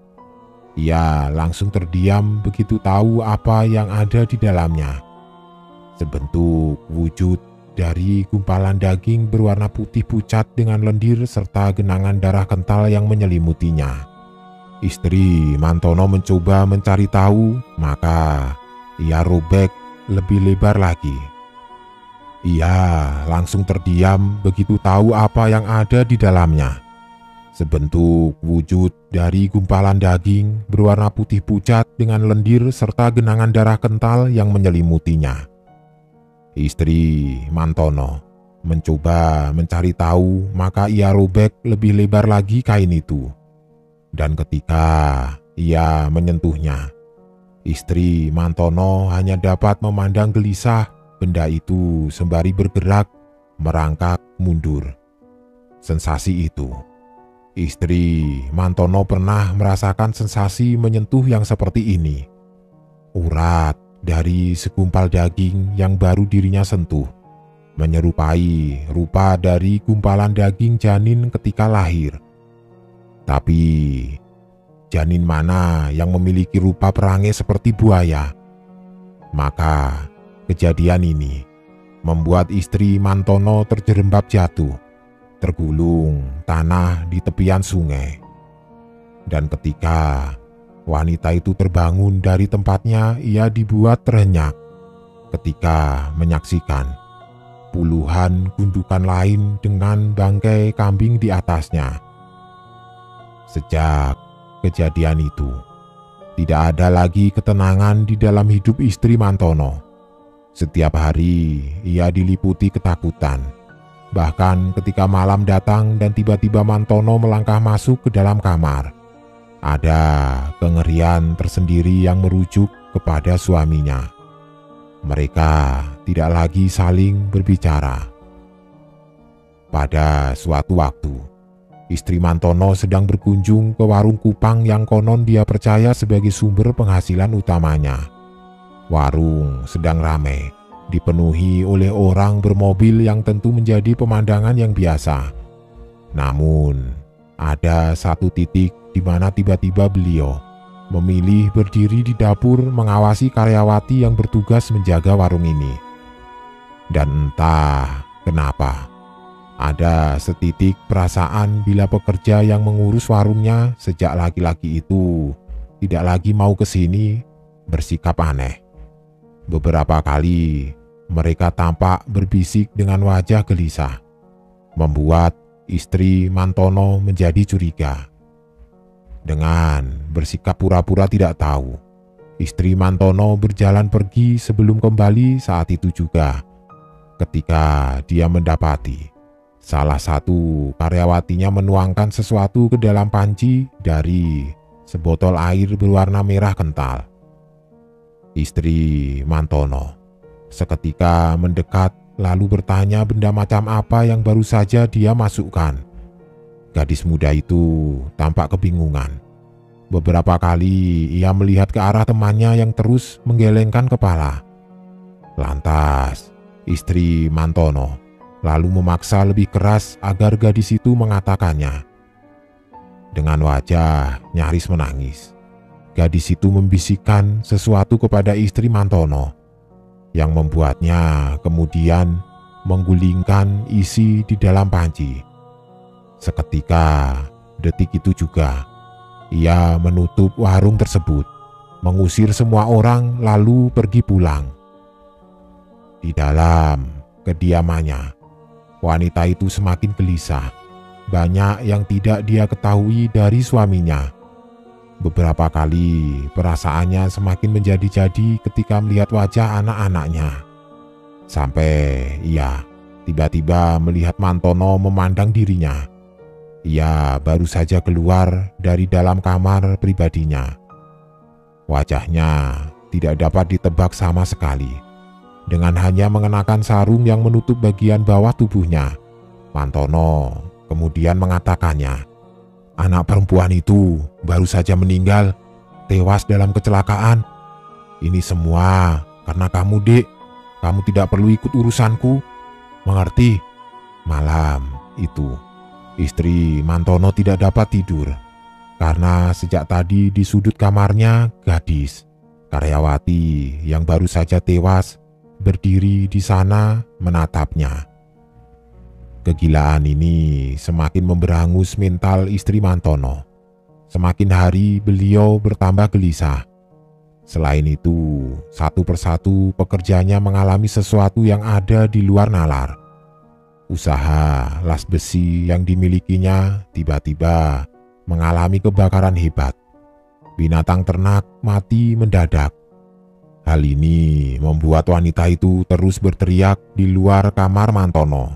[SPEAKER 1] Ia langsung terdiam begitu tahu apa yang ada di dalamnya. Sebentuk wujud dari gumpalan daging berwarna putih pucat dengan lendir serta genangan darah kental yang menyelimutinya. Istri Mantono mencoba mencari tahu, maka ia robek lebih lebar lagi. Ia langsung terdiam begitu tahu apa yang ada di dalamnya. Sebentuk wujud dari gumpalan daging berwarna putih pucat dengan lendir serta genangan darah kental yang menyelimutinya. Istri Mantono mencoba mencari tahu, maka ia robek lebih lebar lagi kain itu. Dan ketika ia menyentuhnya, istri Mantono hanya dapat memandang gelisah benda itu sembari bergerak merangkak mundur. Sensasi itu, istri Mantono pernah merasakan sensasi menyentuh yang seperti ini. Urat dari segumpal daging yang baru dirinya sentuh menyerupai rupa dari gumpalan daging janin ketika lahir. Tapi janin mana yang memiliki rupa perangai seperti buaya? Maka kejadian ini membuat istri Mantono terjerembab jatuh, tergulung tanah di tepian sungai. Dan ketika wanita itu terbangun dari tempatnya, ia dibuat terenyak ketika menyaksikan puluhan gundukan lain dengan bangkai kambing di atasnya. Sejak kejadian itu, tidak ada lagi ketenangan di dalam hidup istri Mantono. Setiap hari ia diliputi ketakutan. Bahkan ketika malam datang dan tiba-tiba Mantono melangkah masuk ke dalam kamar, ada kengerian tersendiri yang merujuk kepada suaminya. Mereka tidak lagi saling berbicara. Pada suatu waktu, istri Mantono sedang berkunjung ke warung kupang yang konon dia percaya sebagai sumber penghasilan utamanya. Warung sedang ramai, dipenuhi oleh orang bermobil yang tentu menjadi pemandangan yang biasa. Namun, ada satu titik di mana tiba-tiba beliau memilih berdiri di dapur mengawasi karyawati yang bertugas menjaga warung ini. Dan entah kenapa, ada setitik perasaan bila pekerja yang mengurus warungnya sejak laki-laki itu tidak lagi mau ke sini bersikap aneh. Beberapa kali mereka tampak berbisik dengan wajah gelisah, membuat istri Mantono menjadi curiga. Dengan bersikap pura-pura tidak tahu, istri Mantono berjalan pergi sebelum kembali saat itu juga, ketika dia mendapati salah satu karyawatinya menuangkan sesuatu ke dalam panci dari sebotol air berwarna merah kental. Istri Mantono seketika mendekat lalu bertanya benda macam apa yang baru saja dia masukkan. Gadis muda itu tampak kebingungan. Beberapa kali ia melihat ke arah temannya yang terus menggelengkan kepala. Lantas, istri Mantono lalu memaksa lebih keras agar gadis itu mengatakannya. Dengan wajah nyaris menangis, gadis itu membisikkan sesuatu kepada istri Mantono, yang membuatnya kemudian menggulingkan isi di dalam panci. Seketika detik itu juga, ia menutup warung tersebut, mengusir semua orang lalu pergi pulang. Di dalam kediamannya, wanita itu semakin gelisah. Banyak yang tidak dia ketahui dari suaminya. Beberapa kali perasaannya semakin menjadi-jadi ketika melihat wajah anak-anaknya. Sampai ia tiba-tiba melihat Mantono memandang dirinya. Ia baru saja keluar dari dalam kamar pribadinya. Wajahnya tidak dapat ditebak sama sekali. Dengan hanya mengenakan sarung yang menutup bagian bawah tubuhnya, Mantono kemudian mengatakannya, "Anak perempuan itu baru saja meninggal, tewas dalam kecelakaan. Ini semua karena kamu, Dek. Kamu tidak perlu ikut urusanku. Mengerti?" Malam itu, istri Mantono tidak dapat tidur, karena sejak tadi di sudut kamarnya gadis, karyawati yang baru saja tewas, berdiri di sana menatapnya. Kegilaan ini semakin memberangus mental istri Mantono. Semakin hari beliau bertambah gelisah. Selain itu, satu persatu pekerjanya mengalami sesuatu yang ada di luar nalar. Usaha las besi yang dimilikinya tiba-tiba mengalami kebakaran hebat. Binatang ternak mati mendadak. Hal ini membuat wanita itu terus berteriak di luar kamar Mantono.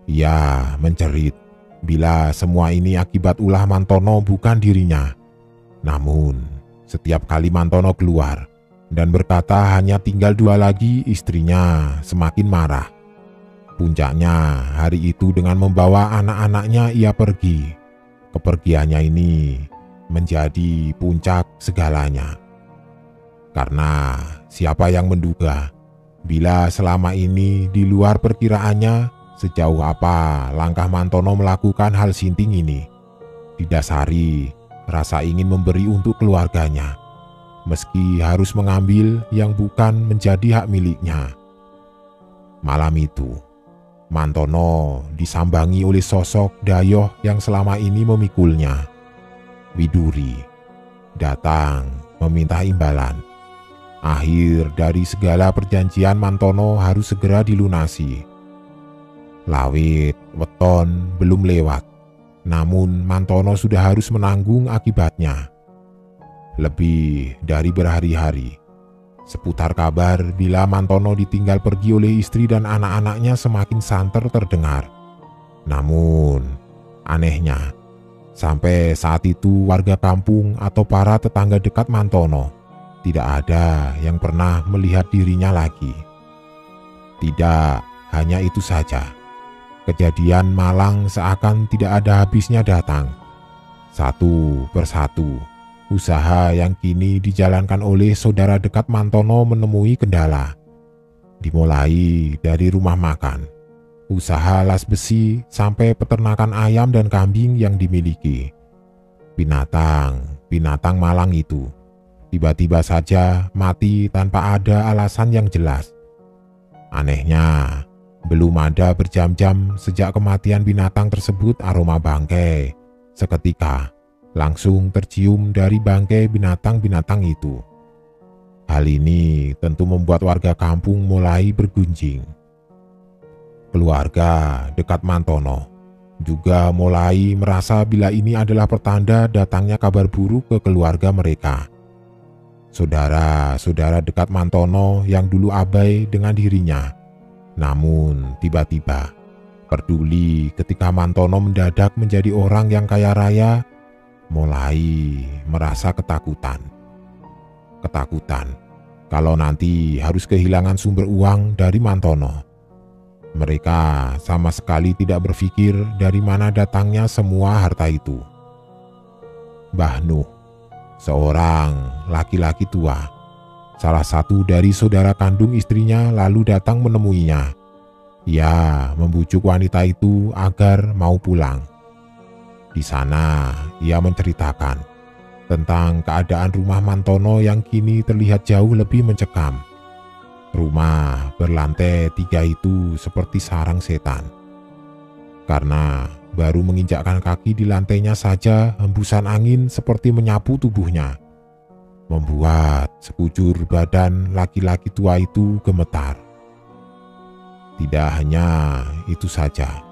[SPEAKER 1] Ia mencerit bila semua ini akibat ulah Mantono bukan dirinya. Namun, setiap kali Mantono keluar dan berkata hanya tinggal 2 lagi, istrinya semakin marah. Puncaknya hari itu dengan membawa anak-anaknya ia pergi. Kepergiannya ini menjadi puncak segalanya. Karena siapa yang menduga bila selama ini di luar perkiraannya sejauh apa langkah Mantono melakukan hal sinting ini. Didasari rasa ingin memberi untuk keluarganya, meski harus mengambil yang bukan menjadi hak miliknya. Malam itu, Mantono disambangi oleh sosok Dayoh yang selama ini memikulnya. Widuri datang meminta imbalan. Akhir dari segala perjanjian Mantono harus segera dilunasi. Lawit weton belum lewat, namun Mantono sudah harus menanggung akibatnya. Lebih dari berhari-hari, seputar kabar bila Mantono ditinggal pergi oleh istri dan anak-anaknya semakin santer terdengar. Namun, anehnya, sampai saat itu warga kampung atau para tetangga dekat Mantono Tidak ada yang pernah melihat dirinya lagi. Tidak hanya itu saja, kejadian malang seakan tidak ada habisnya datang. Satu persatu, usaha yang kini dijalankan oleh saudara dekat Mantono menemui kendala. Dimulai dari rumah makan, usaha las besi, sampai peternakan ayam dan kambing yang dimiliki. Binatang malang itu tiba-tiba saja mati tanpa ada alasan yang jelas. Anehnya, belum ada berjam-jam sejak kematian binatang tersebut, aroma bangkai seketika langsung tercium dari bangkai binatang-binatang itu. Hal ini tentu membuat warga kampung mulai bergunjing. Keluarga dekat Mantono juga mulai merasa bila ini adalah pertanda datangnya kabar buruk ke keluarga mereka. Saudara-saudara dekat Mantono yang dulu abai dengan dirinya, namun tiba-tiba peduli ketika Mantono mendadak menjadi orang yang kaya raya, mulai merasa ketakutan. Ketakutan kalau nanti harus kehilangan sumber uang dari Mantono. Mereka sama sekali tidak berpikir dari mana datangnya semua harta itu. Mbah Nuh, seorang laki-laki tua, salah satu dari saudara kandung istrinya, lalu datang menemuinya. Ia membujuk wanita itu agar mau pulang. Di sana ia menceritakan tentang keadaan rumah Mantono yang kini terlihat jauh lebih mencekam. Rumah berlantai 3 itu seperti sarang setan. Karena baru menginjakkan kaki di lantainya saja, hembusan angin seperti menyapu tubuhnya, membuat sekujur badan laki-laki tua itu gemetar. Tidak hanya itu saja,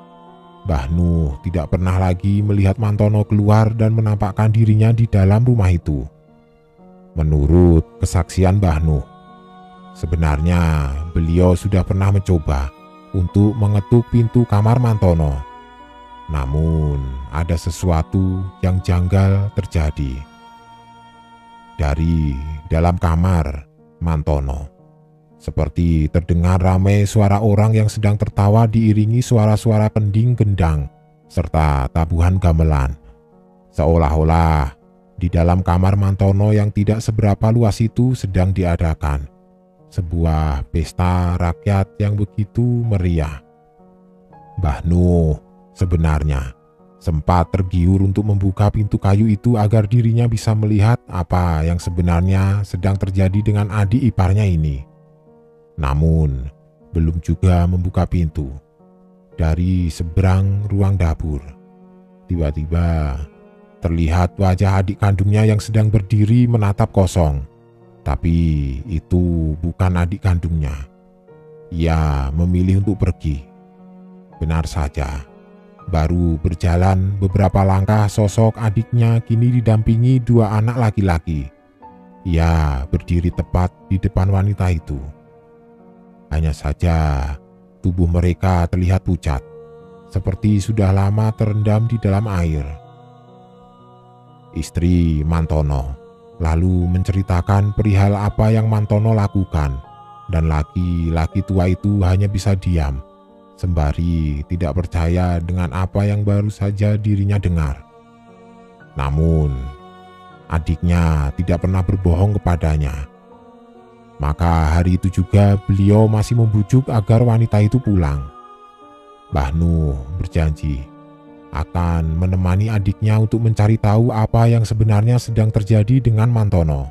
[SPEAKER 1] Mbah Nuh tidak pernah lagi melihat Mantono keluar dan menampakkan dirinya di dalam rumah itu. Menurut kesaksian Mbah Nuh, sebenarnya beliau sudah pernah mencoba untuk mengetuk pintu kamar Mantono. Namun ada sesuatu yang janggal terjadi. Dari dalam kamar Mantono, seperti terdengar ramai suara orang yang sedang tertawa diiringi suara-suara kending gendang serta tabuhan gamelan. Seolah-olah di dalam kamar Mantono yang tidak seberapa luas itu sedang diadakan sebuah pesta rakyat yang begitu meriah. Mbah Nuh sebenarnya sempat tergiur untuk membuka pintu kayu itu agar dirinya bisa melihat apa yang sebenarnya sedang terjadi dengan adik iparnya ini. Namun belum juga membuka pintu, dari seberang ruang dapur, tiba-tiba terlihat wajah adik kandungnya yang sedang berdiri menatap kosong. Tapi itu bukan adik kandungnya. Ia memilih untuk pergi. Benar saja, baru berjalan beberapa langkah, sosok adiknya kini didampingi 2 anak laki-laki. Ia berdiri tepat di depan wanita itu. Hanya saja tubuh mereka terlihat pucat, seperti sudah lama terendam di dalam air. Istri Mantono lalu menceritakan perihal apa yang Mantono lakukan, dan laki-laki tua itu hanya bisa diam, sembari tidak percaya dengan apa yang baru saja dirinya dengar. Namun, adiknya tidak pernah berbohong kepadanya. Maka hari itu juga beliau masih membujuk agar wanita itu pulang. Mbah Nuh berjanji akan menemani adiknya untuk mencari tahu apa yang sebenarnya sedang terjadi dengan Mantono.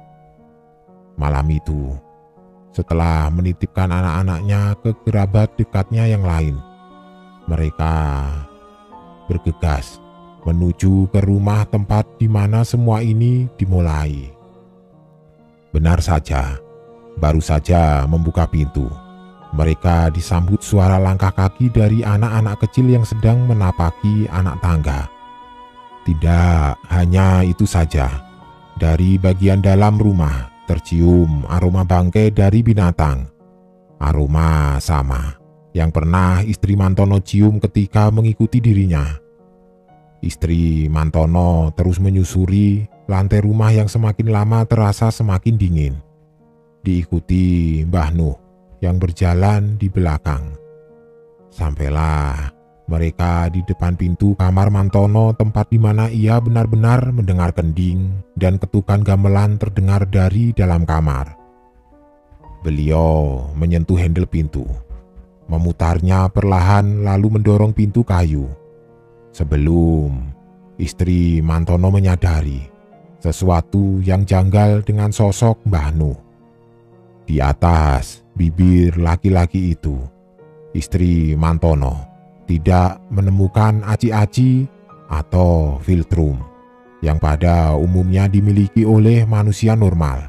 [SPEAKER 1] Malam itu, setelah menitipkan anak-anaknya ke kerabat dekatnya yang lain, mereka bergegas menuju ke rumah tempat di mana semua ini dimulai. Benar saja, baru saja membuka pintu, mereka disambut suara langkah kaki dari anak-anak kecil yang sedang menapaki anak tangga. Tidak hanya itu saja, dari bagian dalam rumah tercium aroma bangkai dari binatang. Aroma sama yang pernah istri Mantono cium ketika mengikuti dirinya. Istri Mantono terus menyusuri lantai rumah yang semakin lama terasa semakin dingin. diikuti Mbah Nuh yang berjalan di belakang. Sampailah mereka di depan pintu kamar Mantono, tempat di mana ia benar-benar mendengar kending dan ketukan gamelan terdengar dari dalam kamar. Beliau menyentuh handle pintu, memutarnya perlahan lalu mendorong pintu kayu. Sebelum istri Mantono menyadari sesuatu yang janggal dengan sosok Mbah Nuh. Di atas bibir laki-laki itu, istri Mantono tidak menemukan aci-aci atau filtrum yang pada umumnya dimiliki oleh manusia normal.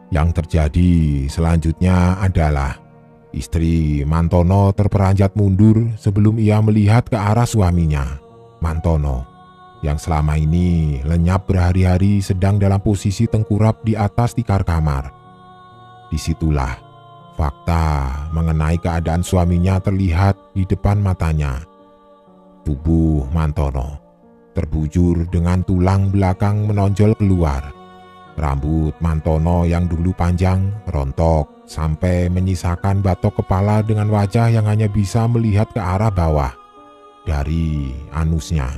[SPEAKER 1] Yang terjadi selanjutnya adalah istri Mantono terperanjat mundur sebelum ia melihat ke arah suaminya, Mantono, yang selama ini lenyap berhari-hari sedang dalam posisi tengkurap di atas tikar kamar. Disitulah fakta mengenai keadaan suaminya terlihat di depan matanya. Tubuh Mantono terbujur dengan tulang belakang menonjol keluar. Rambut Mantono yang dulu panjang rontok sampai menyisakan batok kepala dengan wajah yang hanya bisa melihat ke arah bawah dari anusnya.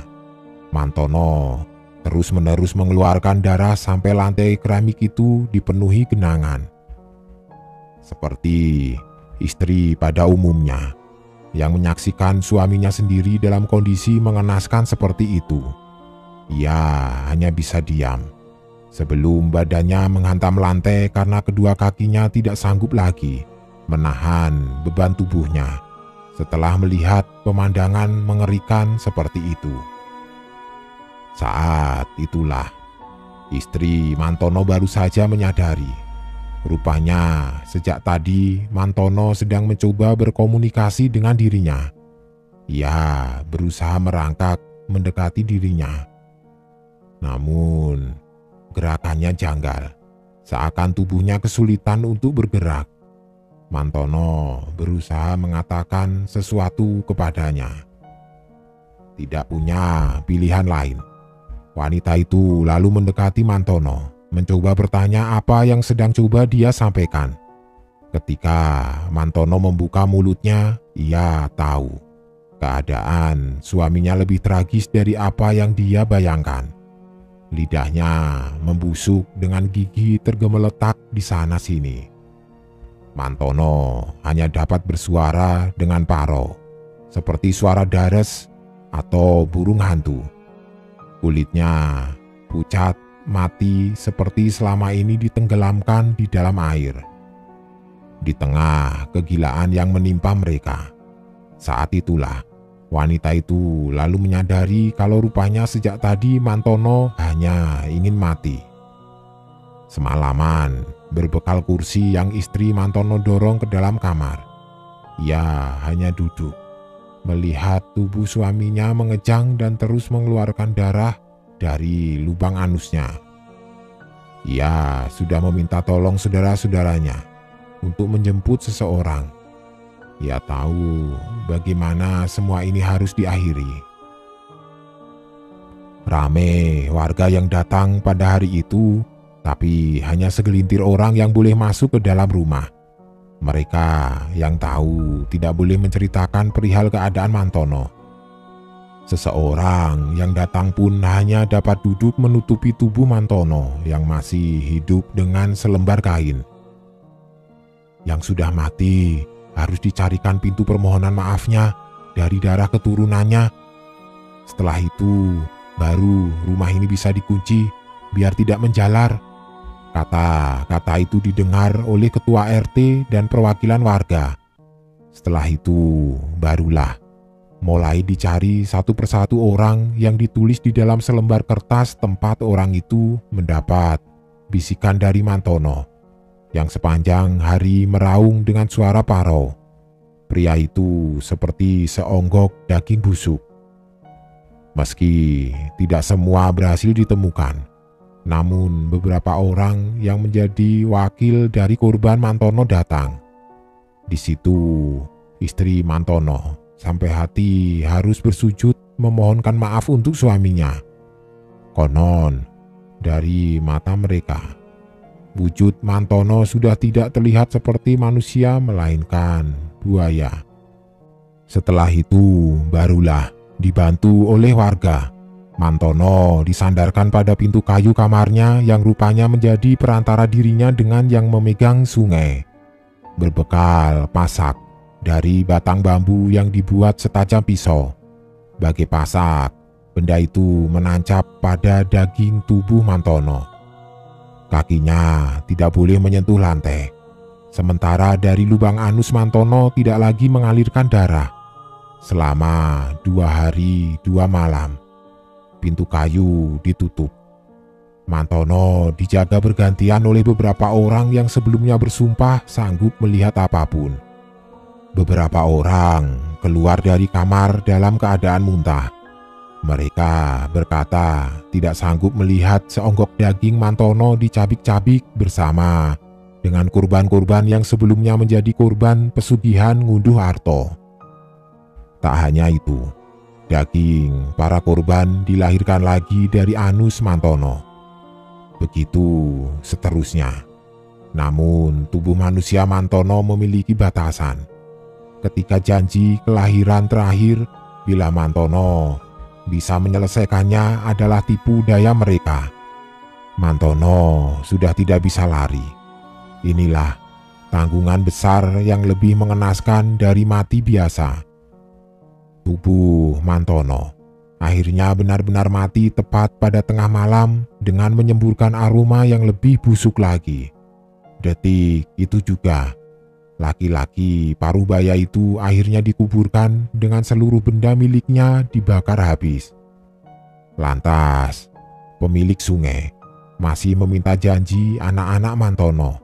[SPEAKER 1] Mantono terus-menerus mengeluarkan darah sampai lantai keramik itu dipenuhi genangan. Seperti istri pada umumnya yang menyaksikan suaminya sendiri dalam kondisi mengenaskan seperti itu, ia hanya bisa diam sebelum badannya menghantam lantai karena kedua kakinya tidak sanggup lagi menahan beban tubuhnya setelah melihat pemandangan mengerikan seperti itu. Saat itulah istri Mantono baru saja menyadari. Rupanya sejak tadi Mantono sedang mencoba berkomunikasi dengan dirinya. Ia berusaha merangkak mendekati dirinya. Namun gerakannya janggal, seakan tubuhnya kesulitan untuk bergerak. Mantono berusaha mengatakan sesuatu kepadanya. Tidak punya pilihan lain, wanita itu lalu mendekati Mantono, mencoba bertanya apa yang sedang coba dia sampaikan. Ketika Mantono membuka mulutnya, ia tahu keadaan suaminya lebih tragis dari apa yang dia bayangkan. Lidahnya membusuk dengan gigi tergemeletak di sana-sini. Mantono hanya dapat bersuara dengan paro, seperti suara dares atau burung hantu. Kulitnya pucat, mati seperti selama ini ditenggelamkan di dalam air. Di tengah kegilaan yang menimpa mereka, saat itulah wanita itu lalu menyadari kalau rupanya sejak tadi Mantono hanya ingin mati. Semalaman, berbekal kursi yang istri Mantono dorong ke dalam kamar, ia hanya duduk, melihat tubuh suaminya mengejang dan terus mengeluarkan darah dari lubang anusnya. Ia sudah meminta tolong saudara-saudaranya untuk menjemput seseorang. Ia tahu bagaimana semua ini harus diakhiri. Rame warga yang datang pada hari itu, tapi hanya segelintir orang yang boleh masuk ke dalam rumah. Mereka yang tahu tidak boleh menceritakan perihal keadaan Mantono. Seseorang yang datang pun hanya dapat duduk menutupi tubuh Mantono yang masih hidup dengan selembar kain. Yang sudah mati harus dicarikan pintu permohonan maafnya dari darah keturunannya. Setelah itu baru rumah ini bisa dikunci biar tidak menjalar. Kata-kata itu didengar oleh ketua RT dan perwakilan warga. Setelah itu barulah mulai dicari satu persatu orang yang ditulis di dalam selembar kertas tempat orang itu mendapat bisikan dari Mantono yang sepanjang hari meraung dengan suara paro. Pria itu seperti seonggok daging busuk. Meski tidak semua berhasil ditemukan, namun beberapa orang yang menjadi wakil dari korban Mantono datang. Di situ istri Mantono sampai hati harus bersujud memohonkan maaf untuk suaminya. Konon dari mata mereka Wujud Mantono sudah tidak terlihat seperti manusia melainkan buaya. Setelah itu barulah dibantu oleh warga, Mantono disandarkan pada pintu kayu kamarnya yang rupanya menjadi perantara dirinya dengan yang memegang sungai. Berbekal pasak dari batang bambu yang dibuat setajam pisau. Bagai pasak, benda itu menancap pada daging tubuh Mantono. Kakinya tidak boleh menyentuh lantai. Sementara dari lubang anus Mantono tidak lagi mengalirkan darah. Selama 2 hari 2 malam, pintu kayu ditutup. Mantono dijaga bergantian oleh beberapa orang yang sebelumnya bersumpah sanggup melihat apapun. Beberapa orang keluar dari kamar dalam keadaan muntah. Mereka berkata tidak sanggup melihat seonggok daging Mantono dicabik-cabik bersama dengan korban-korban yang sebelumnya menjadi korban pesugihan ngunduh arto. Tak hanya itu, daging para korban dilahirkan lagi dari anus Mantono. Begitu seterusnya. Namun tubuh manusia Mantono memiliki batasan. Ketika janji kelahiran terakhir, bila Mantono bisa menyelesaikannya adalah tipu daya mereka. Mantono sudah tidak bisa lari. Inilah tanggungan besar yang lebih mengenaskan dari mati biasa. Tubuh Mantono akhirnya benar-benar mati tepat pada tengah malam dengan menyemburkan aroma yang lebih busuk lagi. Detik itu juga, laki-laki paruh baya itu akhirnya dikuburkan dengan seluruh benda miliknya dibakar habis. Lantas, pemilik sungai masih meminta janji anak-anak Mantono.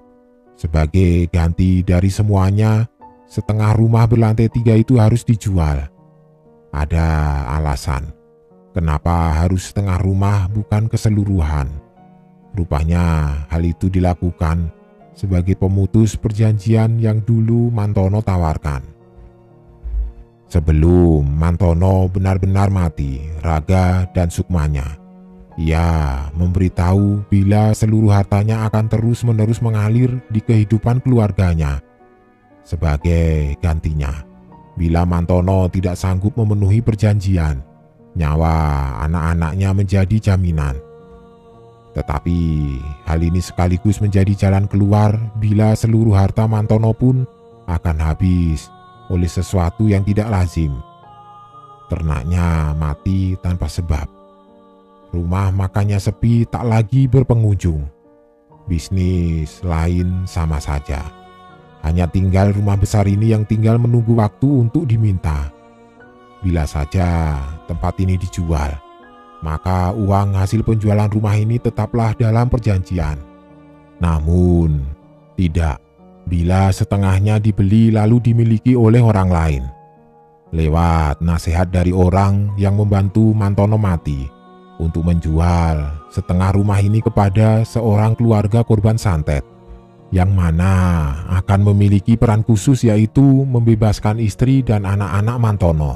[SPEAKER 1] Sebagai ganti dari semuanya, setengah rumah berlantai 3 itu harus dijual. Ada alasan kenapa harus setengah rumah bukan keseluruhan. Rupanya hal itu dilakukan sebagai pemutus perjanjian yang dulu Mantono tawarkan. Sebelum Mantono benar-benar mati raga dan sukmanya, ia memberitahu bila seluruh hartanya akan terus-menerus mengalir di kehidupan keluarganya. Sebagai gantinya, bila Mantono tidak sanggup memenuhi perjanjian, nyawa anak-anaknya menjadi jaminan. Tetapi hal ini sekaligus menjadi jalan keluar bila seluruh harta Mantono pun akan habis oleh sesuatu yang tidak lazim. Ternaknya mati tanpa sebab. Rumah makannya sepi tak lagi berpengunjung. Bisnis lain sama saja. Hanya tinggal rumah besar ini yang tinggal menunggu waktu untuk diminta. Bila saja tempat ini dijual, maka uang hasil penjualan rumah ini tetaplah dalam perjanjian. Namun, tidak bila setengahnya dibeli lalu dimiliki oleh orang lain. Lewat nasihat dari orang yang membantu Mantono mati untuk menjual setengah rumah ini kepada seorang keluarga korban santet, yang mana akan memiliki peran khusus yaitu membebaskan istri dan anak-anak Mantono.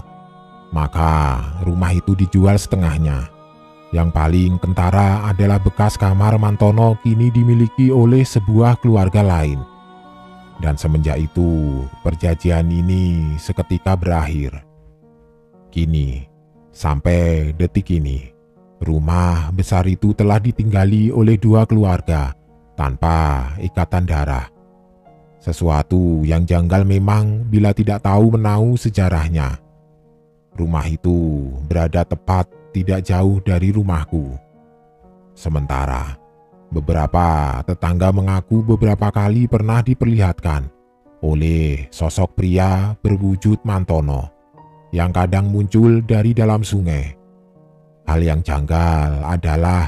[SPEAKER 1] Maka rumah itu dijual setengahnya. Yang paling kentara adalah bekas kamar Mantono kini dimiliki oleh sebuah keluarga lain. Dan semenjak itu, perjanjian ini seketika berakhir. Kini, sampai detik ini, rumah besar itu telah ditinggali oleh 2 keluarga tanpa ikatan darah. Sesuatu yang janggal memang bila tidak tahu menahu sejarahnya. Rumah itu berada tepat tidak jauh dari rumahku. Sementara beberapa tetangga mengaku beberapa kali pernah diperlihatkan oleh sosok pria berwujud Mantono yang kadang muncul dari dalam sungai. Hal yang janggal adalah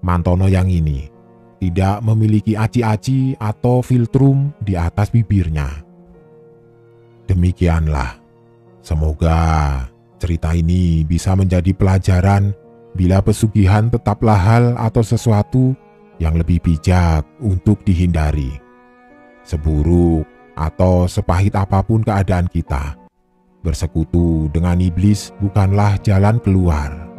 [SPEAKER 1] Mantono yang ini tidak memiliki aci-aci atau filtrum di atas bibirnya. Demikianlah, semoga cerita ini bisa menjadi pelajaran bila pesugihan tetaplah hal atau sesuatu yang lebih bijak untuk dihindari. Seburuk atau sepahit apapun keadaan kita, bersekutu dengan iblis bukanlah jalan keluar.